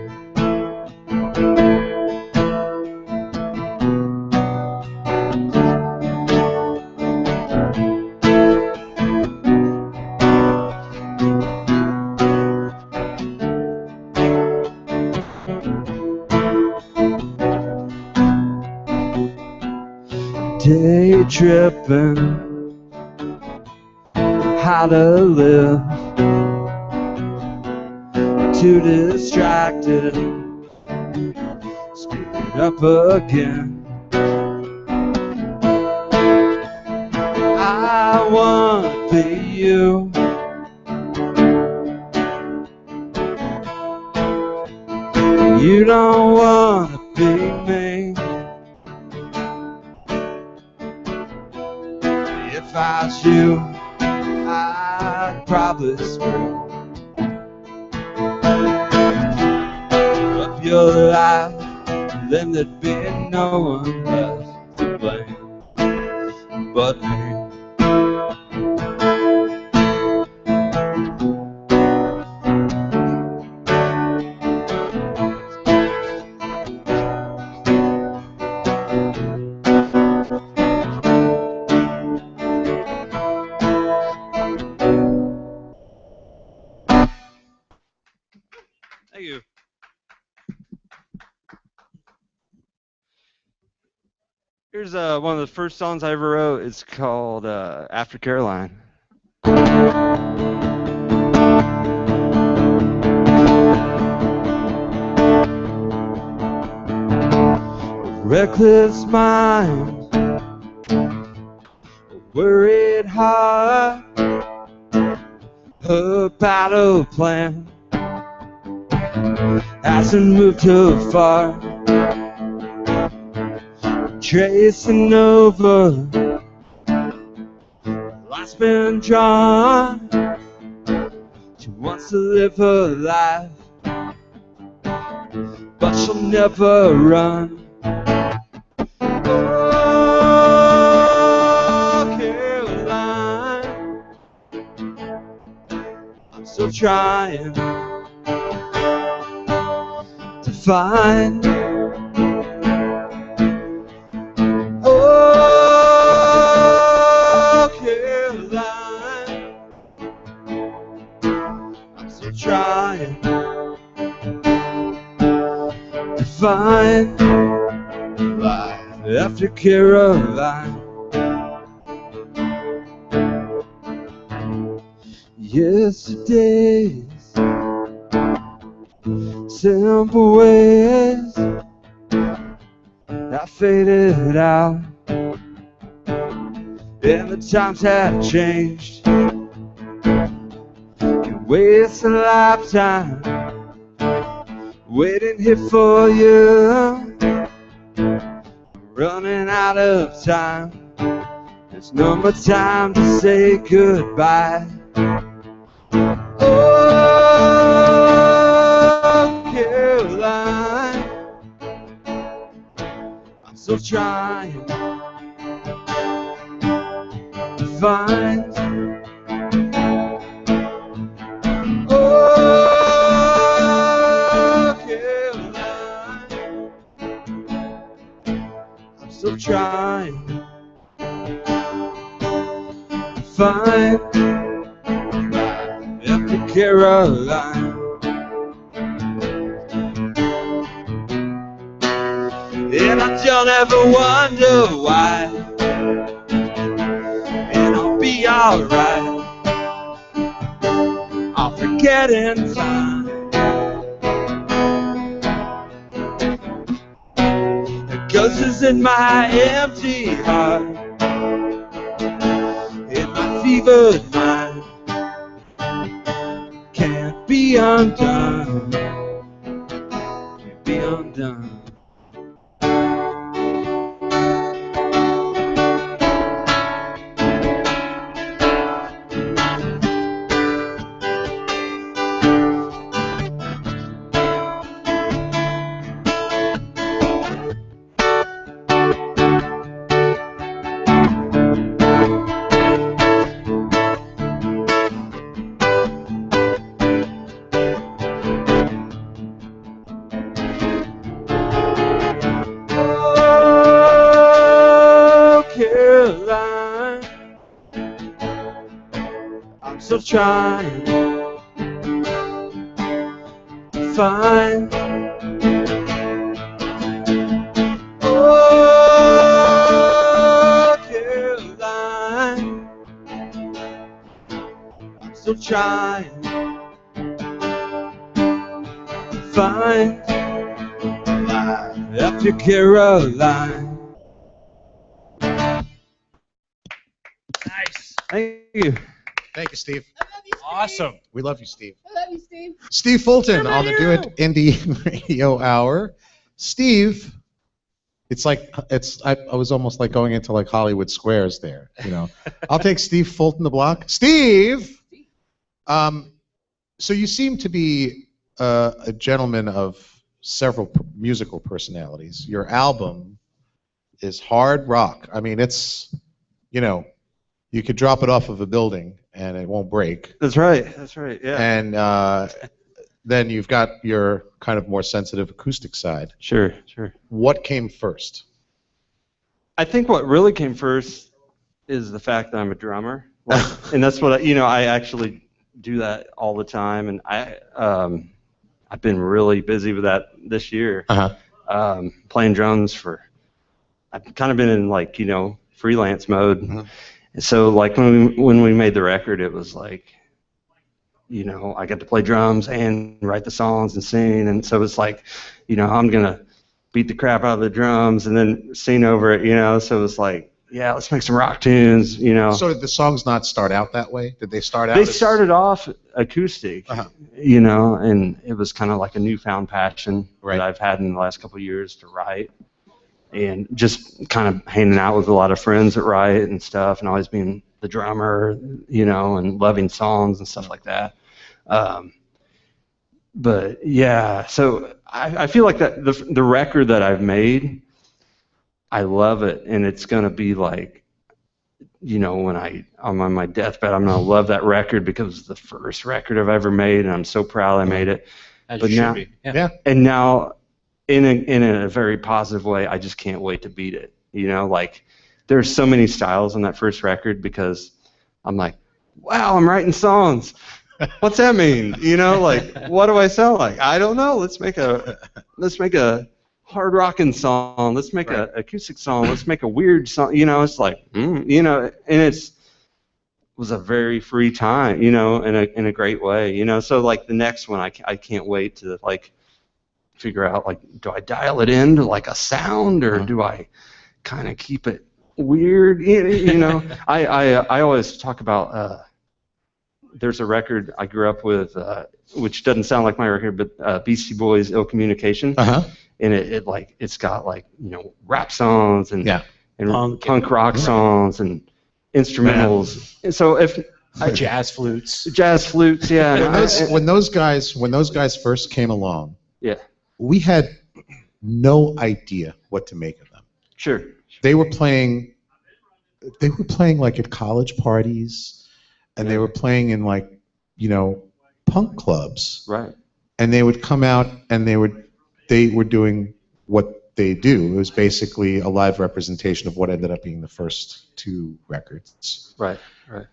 S1: Day tripping, how to live, too distracted, screwing up again. I wanna be you. You don't wanna be me. If I was you, I'd probably screw up your life. Then there'd be no one left to blame but me. Thank you. Here's one of the first songs I ever wrote. It's called After Caroline. Reckless mind, worried heart, her battle plan hasn't moved too far. Tracing over, life's been drawn. She wants to live her life
S8: but she'll never run. Oh, Caroline, I'm still trying to find. Oh, Caroline, I'm still trying to find life after Caroline. Yesterday's simple ways I faded out, and the times have changed. Can waste a lifetime waiting here for you, running out of time. There's no more time to say goodbye. Oh, Caroline, I'm still trying to find. Oh, Caroline, I'm still trying to find after Caroline. And I don't ever wonder why, and I'll be alright. I'll forget in time. The ghost is in my empty heart, in my fevered mind. Can't be undone. Can't be undone. Still trying to find. Oh, Caroline, I'm still trying to find life after Caroline.
S12: Nice.
S8: Thank you.
S7: Thank you, Steve.
S12: Awesome.
S7: We love you, Steve.
S13: I love you, Steve.
S7: Steve Fulton on the Do It Indie Radio Hour. Steve, it's like I was almost like going into like Hollywood Squares there. You know, I'll take Steve Fulton the block. Steve. So you seem to be a gentleman of several musical personalities. Your album is hard rock. I mean, it's, you know, you could drop it off of a building and it won't break.
S11: That's right. That's right. Yeah.
S7: And then you've got your kind of more sensitive acoustic side.
S11: Sure. Sure.
S7: What came first?
S11: I think what really came first is the fact that I'm a drummer, like, and that's what I actually do that all the time, and I've been really busy with that this year. Playing drums I've kind of been in like freelance mode. And so like when we made the record, it was like, I got to play drums and write the songs and sing, and so it's like, I'm gonna beat the crap out of the drums and then sing over it, So it was like, yeah, let's make some rock tunes,
S7: So did the songs not start out that way? Did they start out?
S11: They started off acoustic, and it was kind of like a newfound passion that I've had in the last couple of years to write. And just kind of hanging out with a lot of friends that write and stuff, and always being the drummer, and loving songs and stuff like that. But yeah, so I feel like that the record that I've made, I love it, and it's gonna be like, when I'm on my deathbed, I'm gonna love that record because it's the first record I've ever made, and I'm so proud I made it.
S6: As
S11: But
S6: you should
S11: now,
S6: be. Yeah.
S11: and now, in a very positive way, I just can't wait to beat it. Like there's so many styles on that first record because I'm like, wow, I'm writing songs. What's that mean? Like what do I sound like? I don't know. Let's make a hard rocking song. Let's make a acoustic song. Let's make a weird song. It's like, and it was a very free time, in a great way, So like the next one, I can't wait to like figure out like, do I dial it into like a sound or do I kind of keep it weird? I always talk about. There's a record I grew up with, which doesn't sound like my record, but Beastie Boys' "Ill Communication," and it's got like rap songs and punk rock songs and instrumentals. And so
S6: jazz flutes,
S11: yeah.
S7: When those guys first came along,
S11: yeah,
S7: we had no idea what to make of them.
S11: Sure.
S7: They were playing like at college parties. And they were playing in like, punk clubs.
S11: Right.
S7: And they would come out and they were doing what they do. It was basically a live representation of what ended up being the first two records.
S11: Right.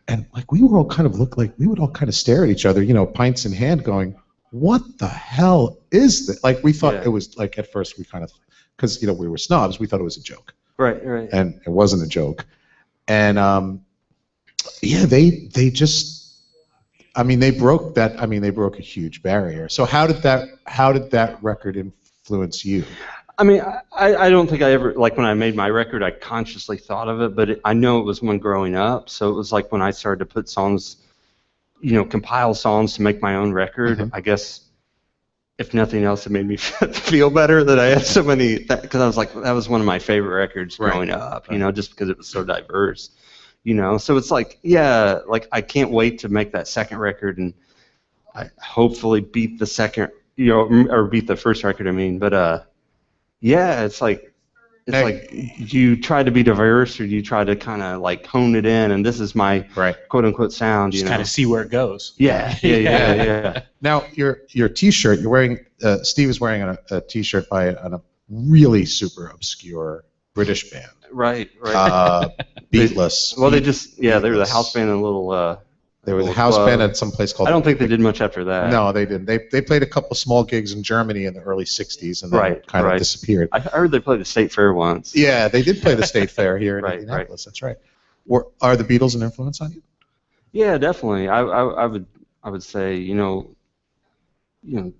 S7: And like we would all kind of stare at each other, pints in hand, going, "What the hell is this?" Like we thought it was like at first we kind of, because we were snobs, we thought it was a joke.
S11: Right.
S7: And it wasn't a joke. And they just, they broke that. They broke a huge barrier. So how did that record influence you?
S11: I don't think I ever, like when I made my record, I consciously thought of it, but I know it was when growing up. So it was like when I started to put songs, compile songs to make my own record. I guess if nothing else, it made me feel better that I had so many, because I was like, that was one of my favorite records growing up, just because it was so diverse. So it's like, like I can't wait to make that second record and I hopefully beat the second, or beat the first record. But it's like you try to be diverse or you try to kind of like hone it in, and this is my quote unquote sound.
S6: Just kind of see where it goes.
S11: Yeah.
S7: Now your T-shirt, you're wearing. Steve is wearing a T-shirt by a really super obscure British band.
S11: Right.
S7: Beatless.
S11: They were the house band in a little.
S7: They were the house band at some place called.
S11: I don't think they did much after that.
S7: No, they didn't. They played a couple small gigs in Germany in the early '60s and then kind of disappeared.
S11: I heard they played the State Fair once.
S7: Yeah, they did play the State Fair here in Indianapolis. That's right. Are the Beatles an influence on you?
S11: Yeah, definitely. I would say and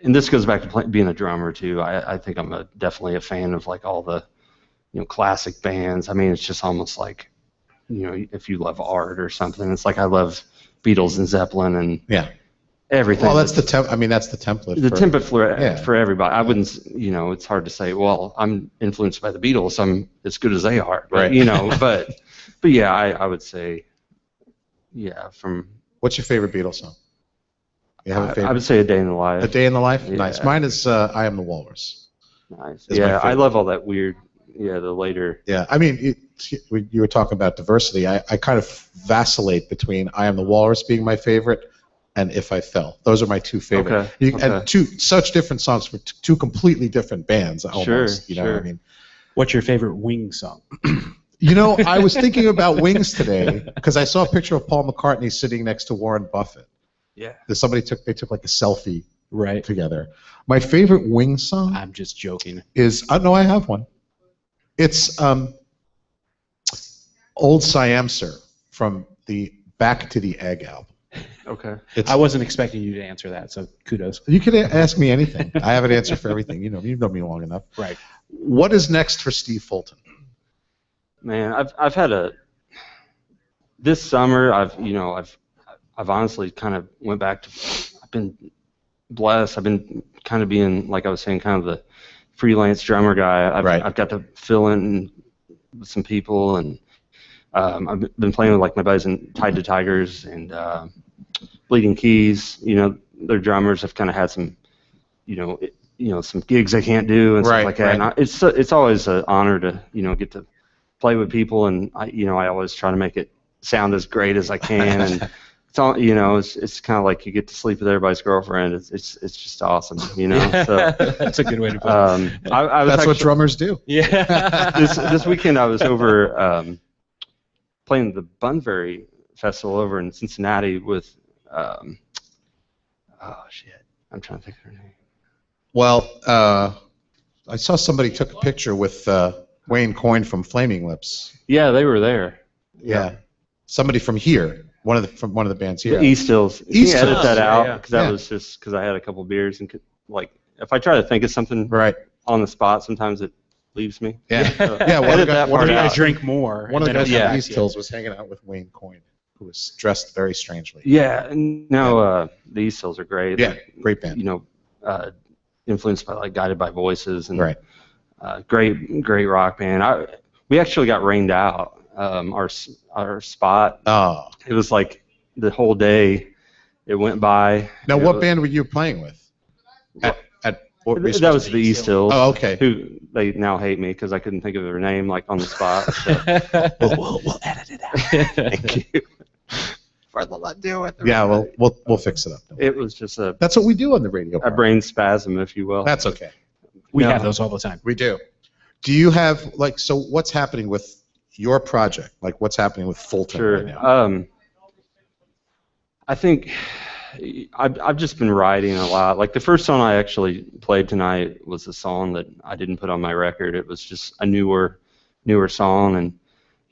S11: this goes back to being a drummer too. I think I'm definitely a fan of like all the classic bands. It's just almost like, if you love art or something, it's like I love Beatles and Zeppelin and everything.
S7: Well, that's the that's the template.
S11: The template for everybody. I wouldn't, it's hard to say, well, I'm influenced by the Beatles, so I'm as good as they are. But, but yeah, I would say, from.
S7: What's your favorite Beatles song? You have a favorite?
S11: I would say A Day in the Life.
S7: A Day in the Life?
S11: Yeah.
S7: Nice. Mine is I Am the Walrus.
S11: Nice. Yeah, I love all that weird, the later.
S7: Yeah, you were talking about diversity. I kind of vacillate between I Am the Walrus being my favorite and If I Fell. Those are my two favorite.
S11: Okay.
S7: And two such different songs for two completely different bands almost.
S11: Sure.
S6: What's your favorite Wings song?
S7: I was thinking about Wings today because I saw a picture of Paul McCartney sitting next to Warren Buffett.
S11: Yeah.
S7: They took like a selfie together. My favorite Wings song.
S6: I'm just joking.
S7: Is no, I have one. It's Old Siamser from the Back to the Egg album.
S11: Okay.
S6: I wasn't expecting you to answer that, so kudos.
S7: You can ask me anything. I have an answer for everything. You've known me long enough.
S6: Right.
S7: What is next for Steve Fulton?
S11: Man, I've had this summer. I've honestly kind of went back to. I've been blessed. I've been kind of being, like I was saying, kind of the freelance drummer guy. I've got to fill in with some people, and I've been playing with like my buddies in Tied to Tigers and Bleeding Keys, their drummers have kind of had some, some gigs they can't do and stuff like that. And it's always an honor to, get to play with people, and I always try to make it sound as great as I can. And it's all, it's kind of like you get to sleep with everybody's girlfriend. It's just awesome,
S6: Yeah.
S11: So
S6: that's a good way to put it.
S7: That's what drummers do.
S6: Yeah.
S11: this weekend I was over playing the Bunbury Festival over in Cincinnati with oh shit, I'm trying to think of her name.
S7: Well, I saw somebody took a picture with Wayne Coyne from Flaming Lips.
S11: Yeah, they were there.
S7: Yeah. Somebody from here, one of the bands here.
S11: The East Hills. Can you edit that out? Because
S7: Yeah.
S11: that was just because I had a couple beers and if I try to think of something on the spot, sometimes it leaves me.
S7: Yeah.
S11: So
S7: Yeah. One of the guys
S6: drink more.
S7: One of the guys
S11: Yeah.
S7: from East Hills was hanging out with Wayne Coyne, who was dressed very strangely.
S11: Yeah. No, the East Hills are great.
S7: Yeah.
S11: They're,
S7: Great band.
S11: Influenced by Guided by Voices and
S7: Right.
S11: Great rock band. We actually got rained out. Our spot.
S7: Oh.
S11: It was like the whole day. It went by.
S7: Now, what band were you playing with? At what
S11: That was the East Hills.
S7: Oh, okay.
S11: Who they now hate me because I couldn't think of their name on the spot. So.
S6: we'll edit it out.
S11: Thank you. For the do it.
S7: Yeah, we'll fix it up.
S11: It was just
S7: That's what we do on the radio.
S11: a brain spasm, if you will.
S7: That's okay.
S6: We have those all the time.
S7: We do. Do you have so what's happening with your project? Like what's happening with Fulton right now?
S11: I think I've just been writing a lot. Like the first song I actually played tonight was a song that I didn't put on my record. It was just a newer song, and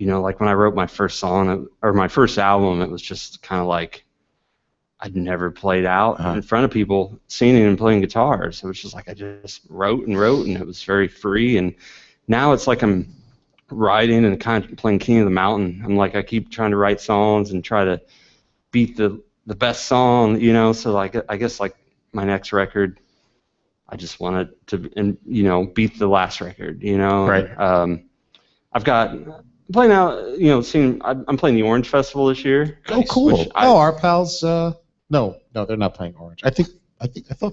S11: like when I wrote my first song or my first album, it was just kind of like I'd never played out in front of people singing and playing guitar. So it was just like I just wrote, and it was very free. And now it's like I'm writing and kind of playing King of the Mountain. I'm like I keep trying to write songs and try to beat the best song, So like I guess like my next record, I just wanted to beat the last record,
S7: Right.
S11: I've got playing out, I'm playing the Orange Festival this year.
S7: Oh, cool. Our pals. No, they're not playing Orange. I thought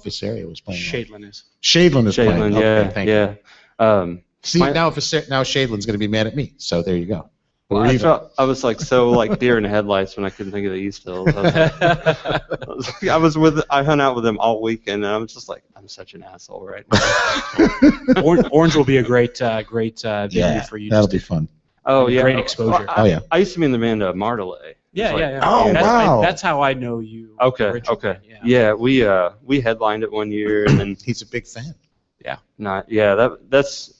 S7: Visaria was playing.
S6: Shadeland is.
S7: Shadeland is playing.
S11: Yeah,
S7: Okay, thank you.
S11: yeah.
S7: See, now Shadeland's going to be mad at me. So there you go.
S11: I was like deer in the headlights when I couldn't think of the East Hills. I hung out with them all weekend, and I was just like, I'm such an asshole right now.
S6: Orange will be a great venue for you.
S7: That'll be fun.
S11: Oh yeah,
S6: great exposure.
S11: Well, I used to be in the band Martelay.
S6: Yeah.
S7: Oh, wow.
S6: That's how I know you.
S11: Okay.
S6: originally.
S11: Yeah, we headlined it one year, and then
S7: He's a big fan.
S11: that's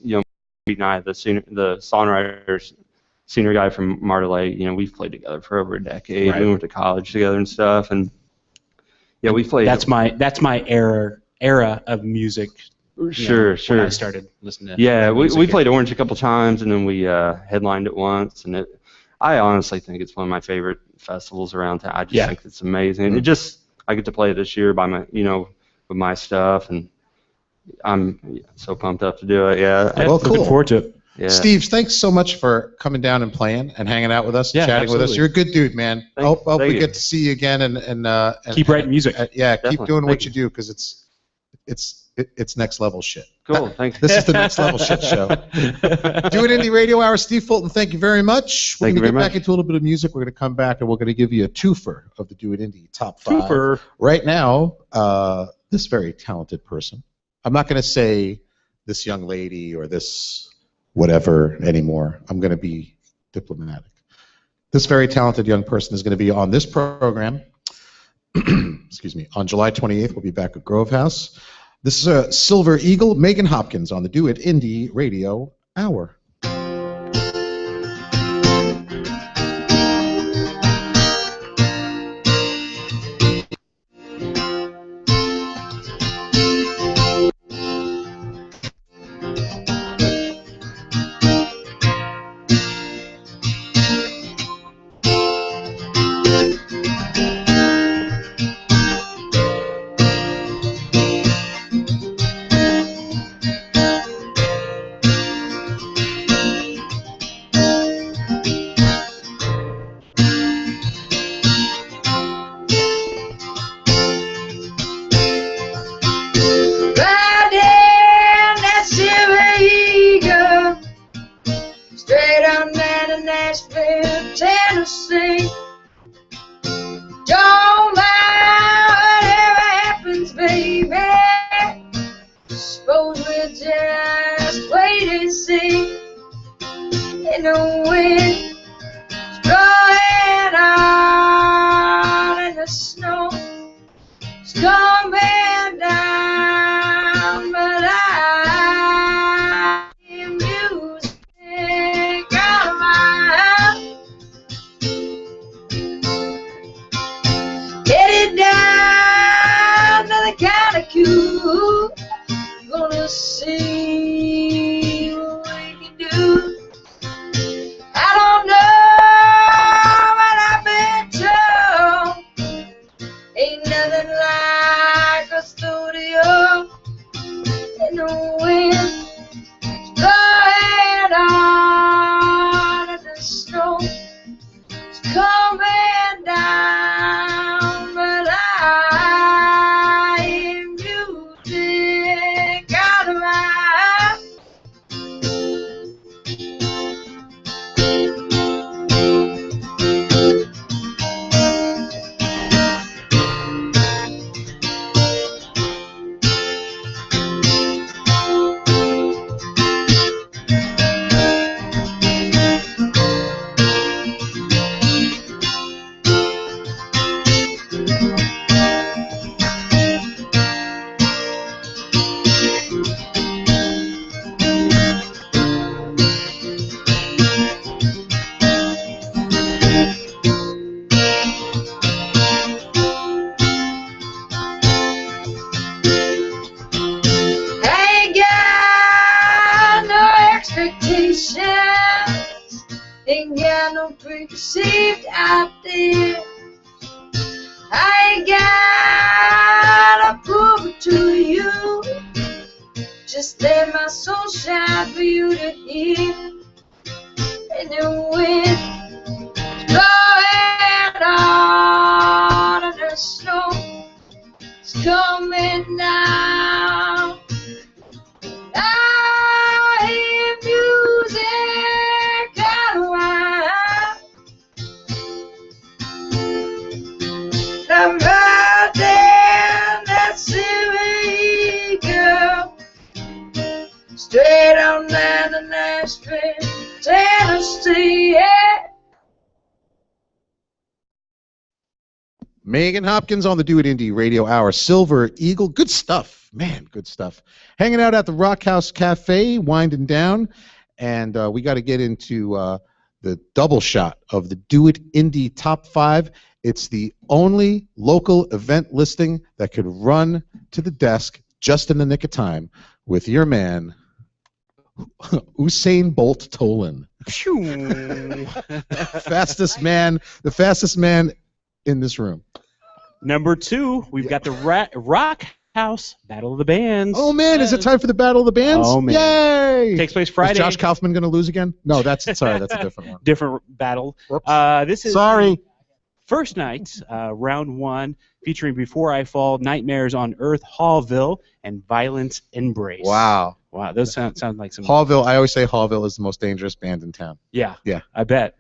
S11: Pete and I, the songwriters, senior guy from Martelay. We've played together for over a decade.
S6: Right.
S11: We went to college together and stuff, and we played.
S6: That's my era of music.
S11: Sure.
S6: When I started listening to.
S11: Yeah,
S6: music
S11: we played Orange a couple times, and then we headlined it once, and I honestly think it's one of my favorite festivals around town. I just think it's amazing. Mm-hmm. I get to play it this year by my, with my stuff, and I'm so pumped up to do it. Yeah.
S7: Well, cool.
S6: Looking forward to it.
S11: Yeah.
S7: Steve, thanks so much for coming down and playing and hanging out with us, chatting with us. You're a good dude, man. Hope we get to see you again and
S6: keep writing music.
S7: Keep doing what you do because it's next level shit.
S11: Cool. Thanks.
S7: This is the next level shit show. Do It Indie Radio Hour. Steve Fulton, thank you very much. We're going to get back into a little bit of music. We're going to come back and we're going to give you a twofer of the Do It Indie Top 5.
S6: Twofer.
S7: Right now, this very talented person. I'm not going to say this young lady or this whatever anymore. I'm going to be diplomatic. This very talented young person is going to be on this program. Excuse me. On July 28th, we'll be back at Grove House. This is a Silver Eagle, Megan Hopkins on the Do It Indie Radio Hour.
S12: Suppose we'll just wait and see. In the wind, blowing on in the snow, it's coming down, but I hear music out of my house. Headed down to the county cool, gonna see what we can do. I don't know what I've been told. Ain't nothing like a studio. In the wind, blowing on in the snow, it's coming down, but I hear music out of my house. Ain't got no expectations, ain't got no preconceived ideas. I ain't gotta prove it to you, just let my soul shine for you to hear. And the wind blowing on in the snow, it's coming down. I hear music out of my house. I'm riding that silly girl straight on down to Nashville, Tennessee. Yeah.
S7: Megan Hopkins on the Do It Indie Radio Hour. Silver Eagle. Good stuff. Man, good stuff. Hanging out at the Rock House Cafe, winding down. And we got to get into the double shot of the Do It Indie Top 5. It's the only local event listing that could run to the desk just in the nick of time with your man, Usain Bolt Tolan. The fastest man in this room.
S6: Number 2, we've got the Rock House Battle of the Bands.
S7: Oh man, is it time for the Battle of the Bands?
S6: Oh man.
S7: Yay!
S6: Takes place Friday.
S7: Is Josh Kaufman going to lose again? No, that's a different one.
S6: Different battle.
S7: Whoops.
S6: This is
S7: Sorry.
S6: First night, round 1, featuring Before I Fall, Nightmares on Earth, Hallville, and Violent Embrace.
S7: Wow.
S6: Wow, those sound like some...
S7: Hallville, I always say Hallville is the most dangerous band in town.
S6: Yeah.
S7: Yeah.
S6: I bet.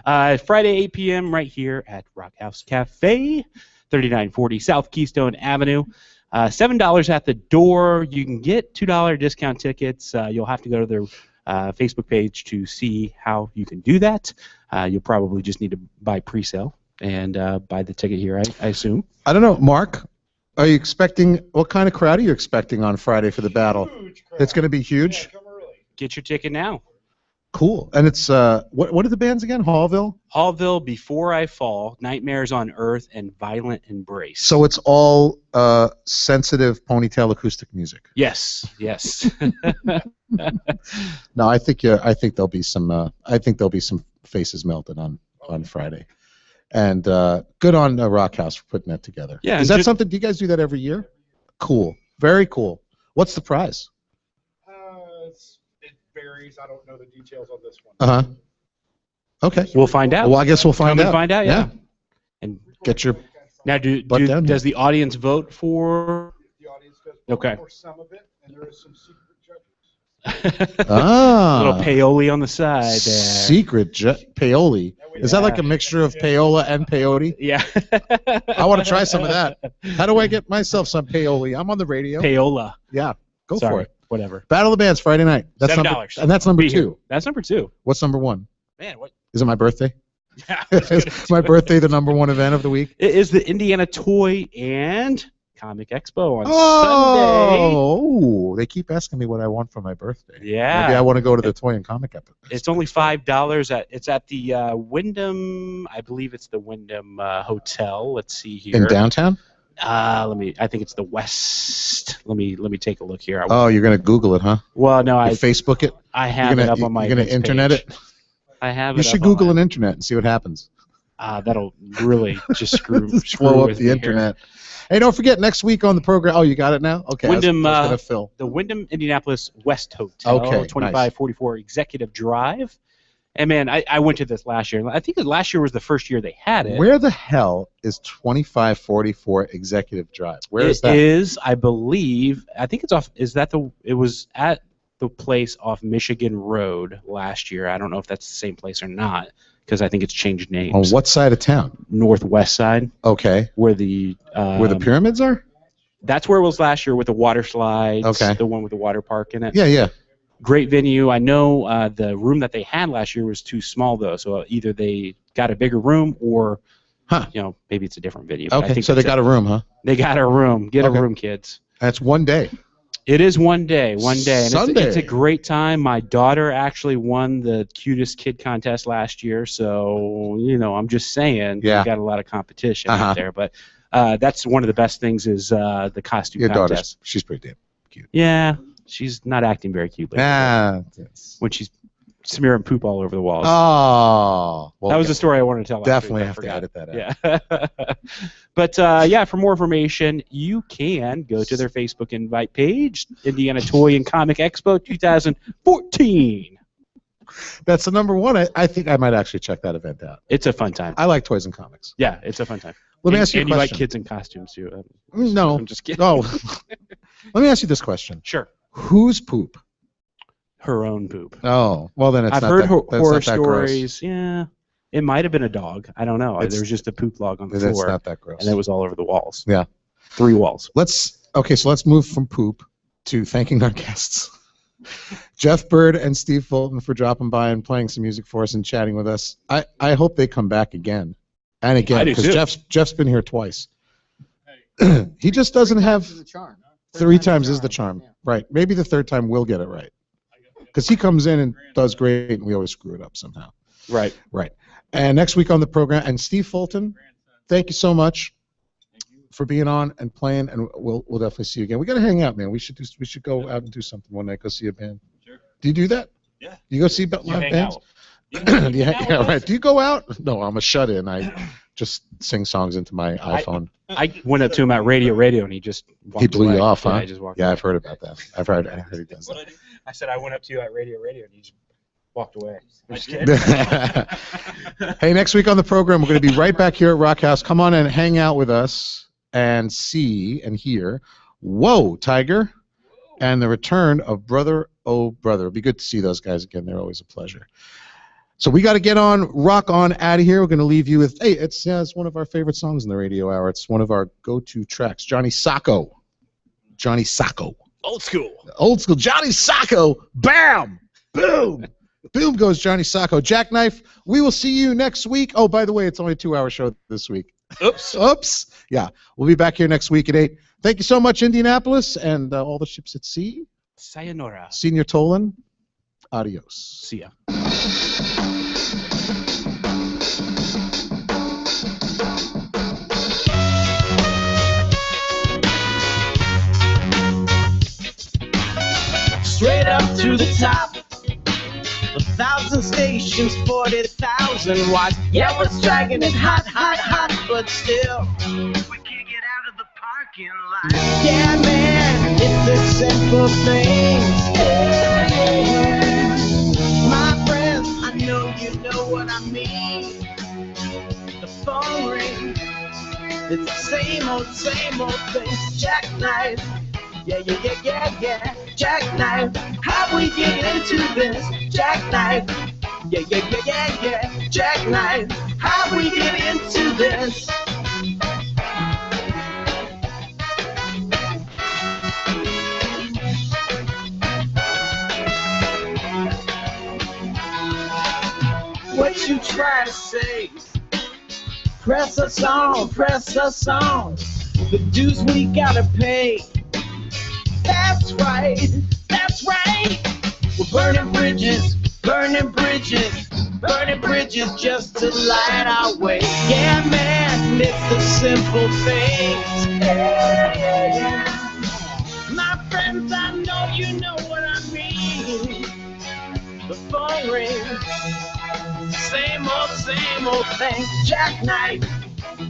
S6: Friday, 8 p.m. right here at Rock House Cafe, 3940 South Keystone Avenue. $7 at the door. You can get $2 discount tickets. You'll have to go to their Facebook page to see how you can do that. You'll probably just need to buy pre-sale and buy the ticket here, I assume.
S7: I don't know, Mark. Are you expecting? What kind of crowd are you expecting on Friday for the battle? It's going to be huge.
S6: Yeah, get your ticket now.
S7: Cool. And it's what are the bands again? Hallville.
S6: Hallville, Before I Fall, Nightmares on Earth, and Violent Embrace.
S7: So it's all sensitive ponytail acoustic music.
S6: Yes. Yes.
S7: No, I think there'll be some. I think there'll be some faces melted on Friday. And good on Rock House for putting that together.
S6: Yeah.
S7: Is that something? Do you guys do that every year? Cool. Very cool. What's the prize?
S13: It varies. I don't know the details on this one.
S7: Okay.
S6: We'll find out.
S7: Well, I guess we'll find out.
S6: Find out. Yeah. And
S7: get your.
S6: Now, does the audience vote for?
S13: The audience does vote for some of it, and there is some secret judges.
S7: Ah.
S6: Little paoli on the side there.
S7: Secret paoli. Is that like a mixture of payola and peyote?
S6: Yeah.
S7: I want to try some of that. How do I get myself some paoli? I'm on the radio.
S6: Payola.
S7: Yeah. Go
S6: Sorry,
S7: for it.
S6: Whatever.
S7: Battle of the Bands Friday night. That's
S6: $7.
S7: And that's number
S6: Be here.
S7: 2.
S6: That's number 2.
S7: What's number 1?
S6: Man, what?
S7: Is it my birthday?
S6: Yeah.
S7: Is my birthday the number 1 event of the week?
S6: It is the Indiana Toy and Comic Expo on Sunday.
S7: Oh, they keep asking me what I want for my birthday.
S6: Yeah.
S7: Maybe I want to go to the Toy and Comic Expo.
S6: It's only $5. It's at the Wyndham. I believe it's the Wyndham Hotel. Let's see here.
S7: In downtown?
S6: I think it's the West. Let me take a look here.
S7: Oh, you're gonna Google it, huh?
S6: Well, no,
S7: You Facebook it.
S6: I have it up on my.
S7: You're gonna internet
S6: page.
S7: it.
S6: I have
S7: You
S6: it.
S7: should
S6: up on
S7: Google
S6: my-
S7: an internet and see what happens.
S6: That'll really just screw
S7: Blow up
S6: with
S7: the
S6: me here.
S7: internet. Hey, don't forget next week on the program. Oh, you got it now? Okay.
S6: Wyndham,
S7: I was gonna fill.
S6: the Wyndham Indianapolis West Hotel,
S7: Okay, nice.
S6: 2544 Executive Drive. And man, I went to this last year. I think that last year was the first year they had it.
S7: Where the hell is 2544 Executive Drive? Where is that?
S6: It is, I believe. I think it's off. Is that the? It was at the place off Michigan Road last year. I don't know if that's the same place or not because I think it's changed names.
S7: On what side of town?
S6: Northwest side.
S7: Okay.
S6: Where the
S7: pyramids are?
S6: That's where it was last year with the water slides.
S7: Okay.
S6: The one with the water park in it.
S7: Yeah, yeah.
S6: Great venue. I know the room that they had last year was too small though, so either they got a bigger room or, maybe it's a different venue. But I
S7: Okay,
S6: think
S7: so they
S6: that's
S7: got a room, huh?
S6: They got a room. Get
S7: Okay.
S6: a room, kids.
S7: That's one day.
S6: It is one day. And
S7: Sunday.
S6: it's a great time. My daughter actually won the cutest kid contest last year, so I'm just saying we got a lot of competition out there. But that's one of the best things is the costume
S7: Your
S6: contest.
S7: daughter, she's pretty damn cute.
S6: Yeah, she's not acting very cute lately. When she's smearing poop all over the walls.
S7: Oh, well,
S6: that was the story I wanted to tell.
S7: Definitely
S6: last week. I
S7: have to
S6: forgot.
S7: edit that out.
S6: Yeah. But for more information, you can go to their Facebook invite page, Indiana Toy and Comic Expo 2014.
S7: That's the number 1. I think I might actually check that event out.
S6: It's a fun time.
S7: I like toys and comics.
S6: Yeah, it's a fun time.
S7: Let me ask you a
S6: and you like
S7: question.
S6: kids in costumes too.
S7: No.
S6: I'm just kidding.
S7: Oh. Let me ask you this question.
S6: Sure.
S7: Whose poop?
S6: Her own poop.
S7: Oh, well then it's
S6: I've
S7: not
S6: heard
S7: that, that's
S6: horror
S7: not that gross.
S6: stories. Yeah, it might have been a dog. I don't know.
S7: It's-
S6: There was just a poop log on the
S7: That's
S6: floor,
S7: not that gross.
S6: and it was all over the walls.
S7: Yeah.
S6: 3 walls.
S7: So let's move from poop to thanking our guests. Jeff Byrd and Steve Fulton for dropping by and playing some music for us and chatting with us. I hope they come back again and again
S6: I do
S7: because
S6: too.
S7: Jeff's been here twice. He just doesn't have
S5: The charm.
S7: 3 times is the charm. Right. Maybe the 3rd time we'll get it right. Because he comes in and does great and we always screw it up somehow.
S6: Right.
S7: Right. And next week on the program, and Steve Fulton, thank you so much for being on and playing, and we'll definitely see you again. We got to hang out, man. We should go out and do something one night. Go see a band. Sure. Do you do that? Yeah. Do you go see live bands? Do you go out? No, I'm a shut-in. I just sing songs into my iPhone.
S6: I went up to him at Radio, and he just walked
S7: He blew
S6: away.
S7: you off, huh?
S6: Yeah, he just walked
S7: Yeah,
S6: away.
S7: I've heard about that. I heard he does that.
S6: I said I went up to you at Radio, and he just walked away.
S7: Hey, next week on the program, we're going to be right back here at Rock House. Come on and hang out with us and see and hear Whoa, Tiger, and the return of Brother Oh Brother. It'll be good to see those guys again. They're always a pleasure. So we got to get on, rock on out of here. We're going to leave you with, hey, it's one of our favorite songs in the radio hour. It's one of our go-to tracks. Johnny Sacco.
S6: Old school.
S7: Old school. Johnny Sacco. Bam! Boom! Boom goes Johnny Sacco. Jackknife, we will see you next week. Oh, by the way, it's only a 2-hour show this week. Oops. Yeah, we'll be back here next week at 8. Thank you so much, Indianapolis, and all the ships at sea.
S6: Sayonara.
S7: Senior Tolan, adios.
S6: See ya.
S1: Straight up to the top. 1,000 stations, 40,000 watts. Yeah, we're striking it hot, hot, hot, but still we can't get out of the parking lot. Yeah, man, it's the simple things. Yeah. My friends, I know you know what I mean. The phone rings. It's the same old thing. Jackknife. Yeah. Jackknife, how we get into this? Jackknife, yeah, yeah, yeah, yeah, yeah. Jackknife, how we get into this? What you try to say? Press us on, press us on. The dues we gotta pay. That's right, that's right. We're burning bridges, burning bridges, burning bridges just to light our way. Yeah, man, it's the simple things. Yeah, yeah, yeah. My friends, I know you know what I mean. The phone rings, same old thing. Jackknife,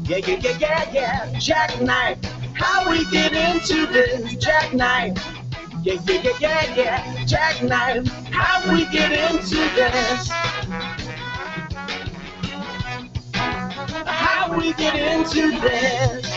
S1: yeah, yeah, yeah, yeah, yeah. Jackknife, how we get into this? Jackknife, yeah, yeah, yeah, yeah, yeah. Jackknife, how we get into this? How we get into this?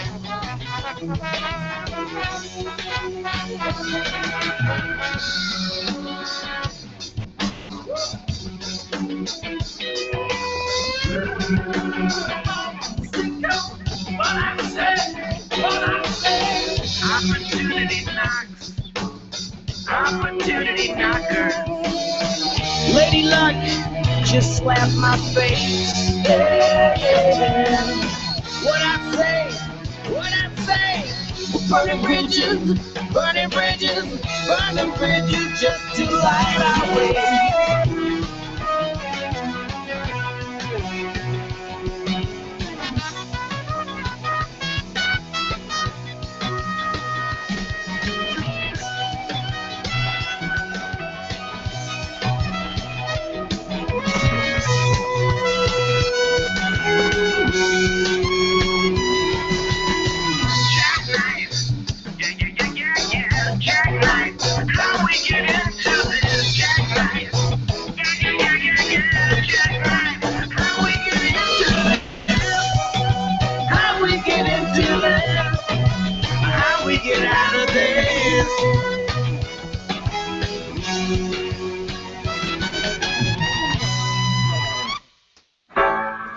S1: Opportunity knocks, opportunity knocker. Lady Luck just slapped my face. Yeah. What I say, we're burning bridges, burning bridges, burning bridges just to light our way.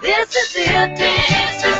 S12: This is it, this is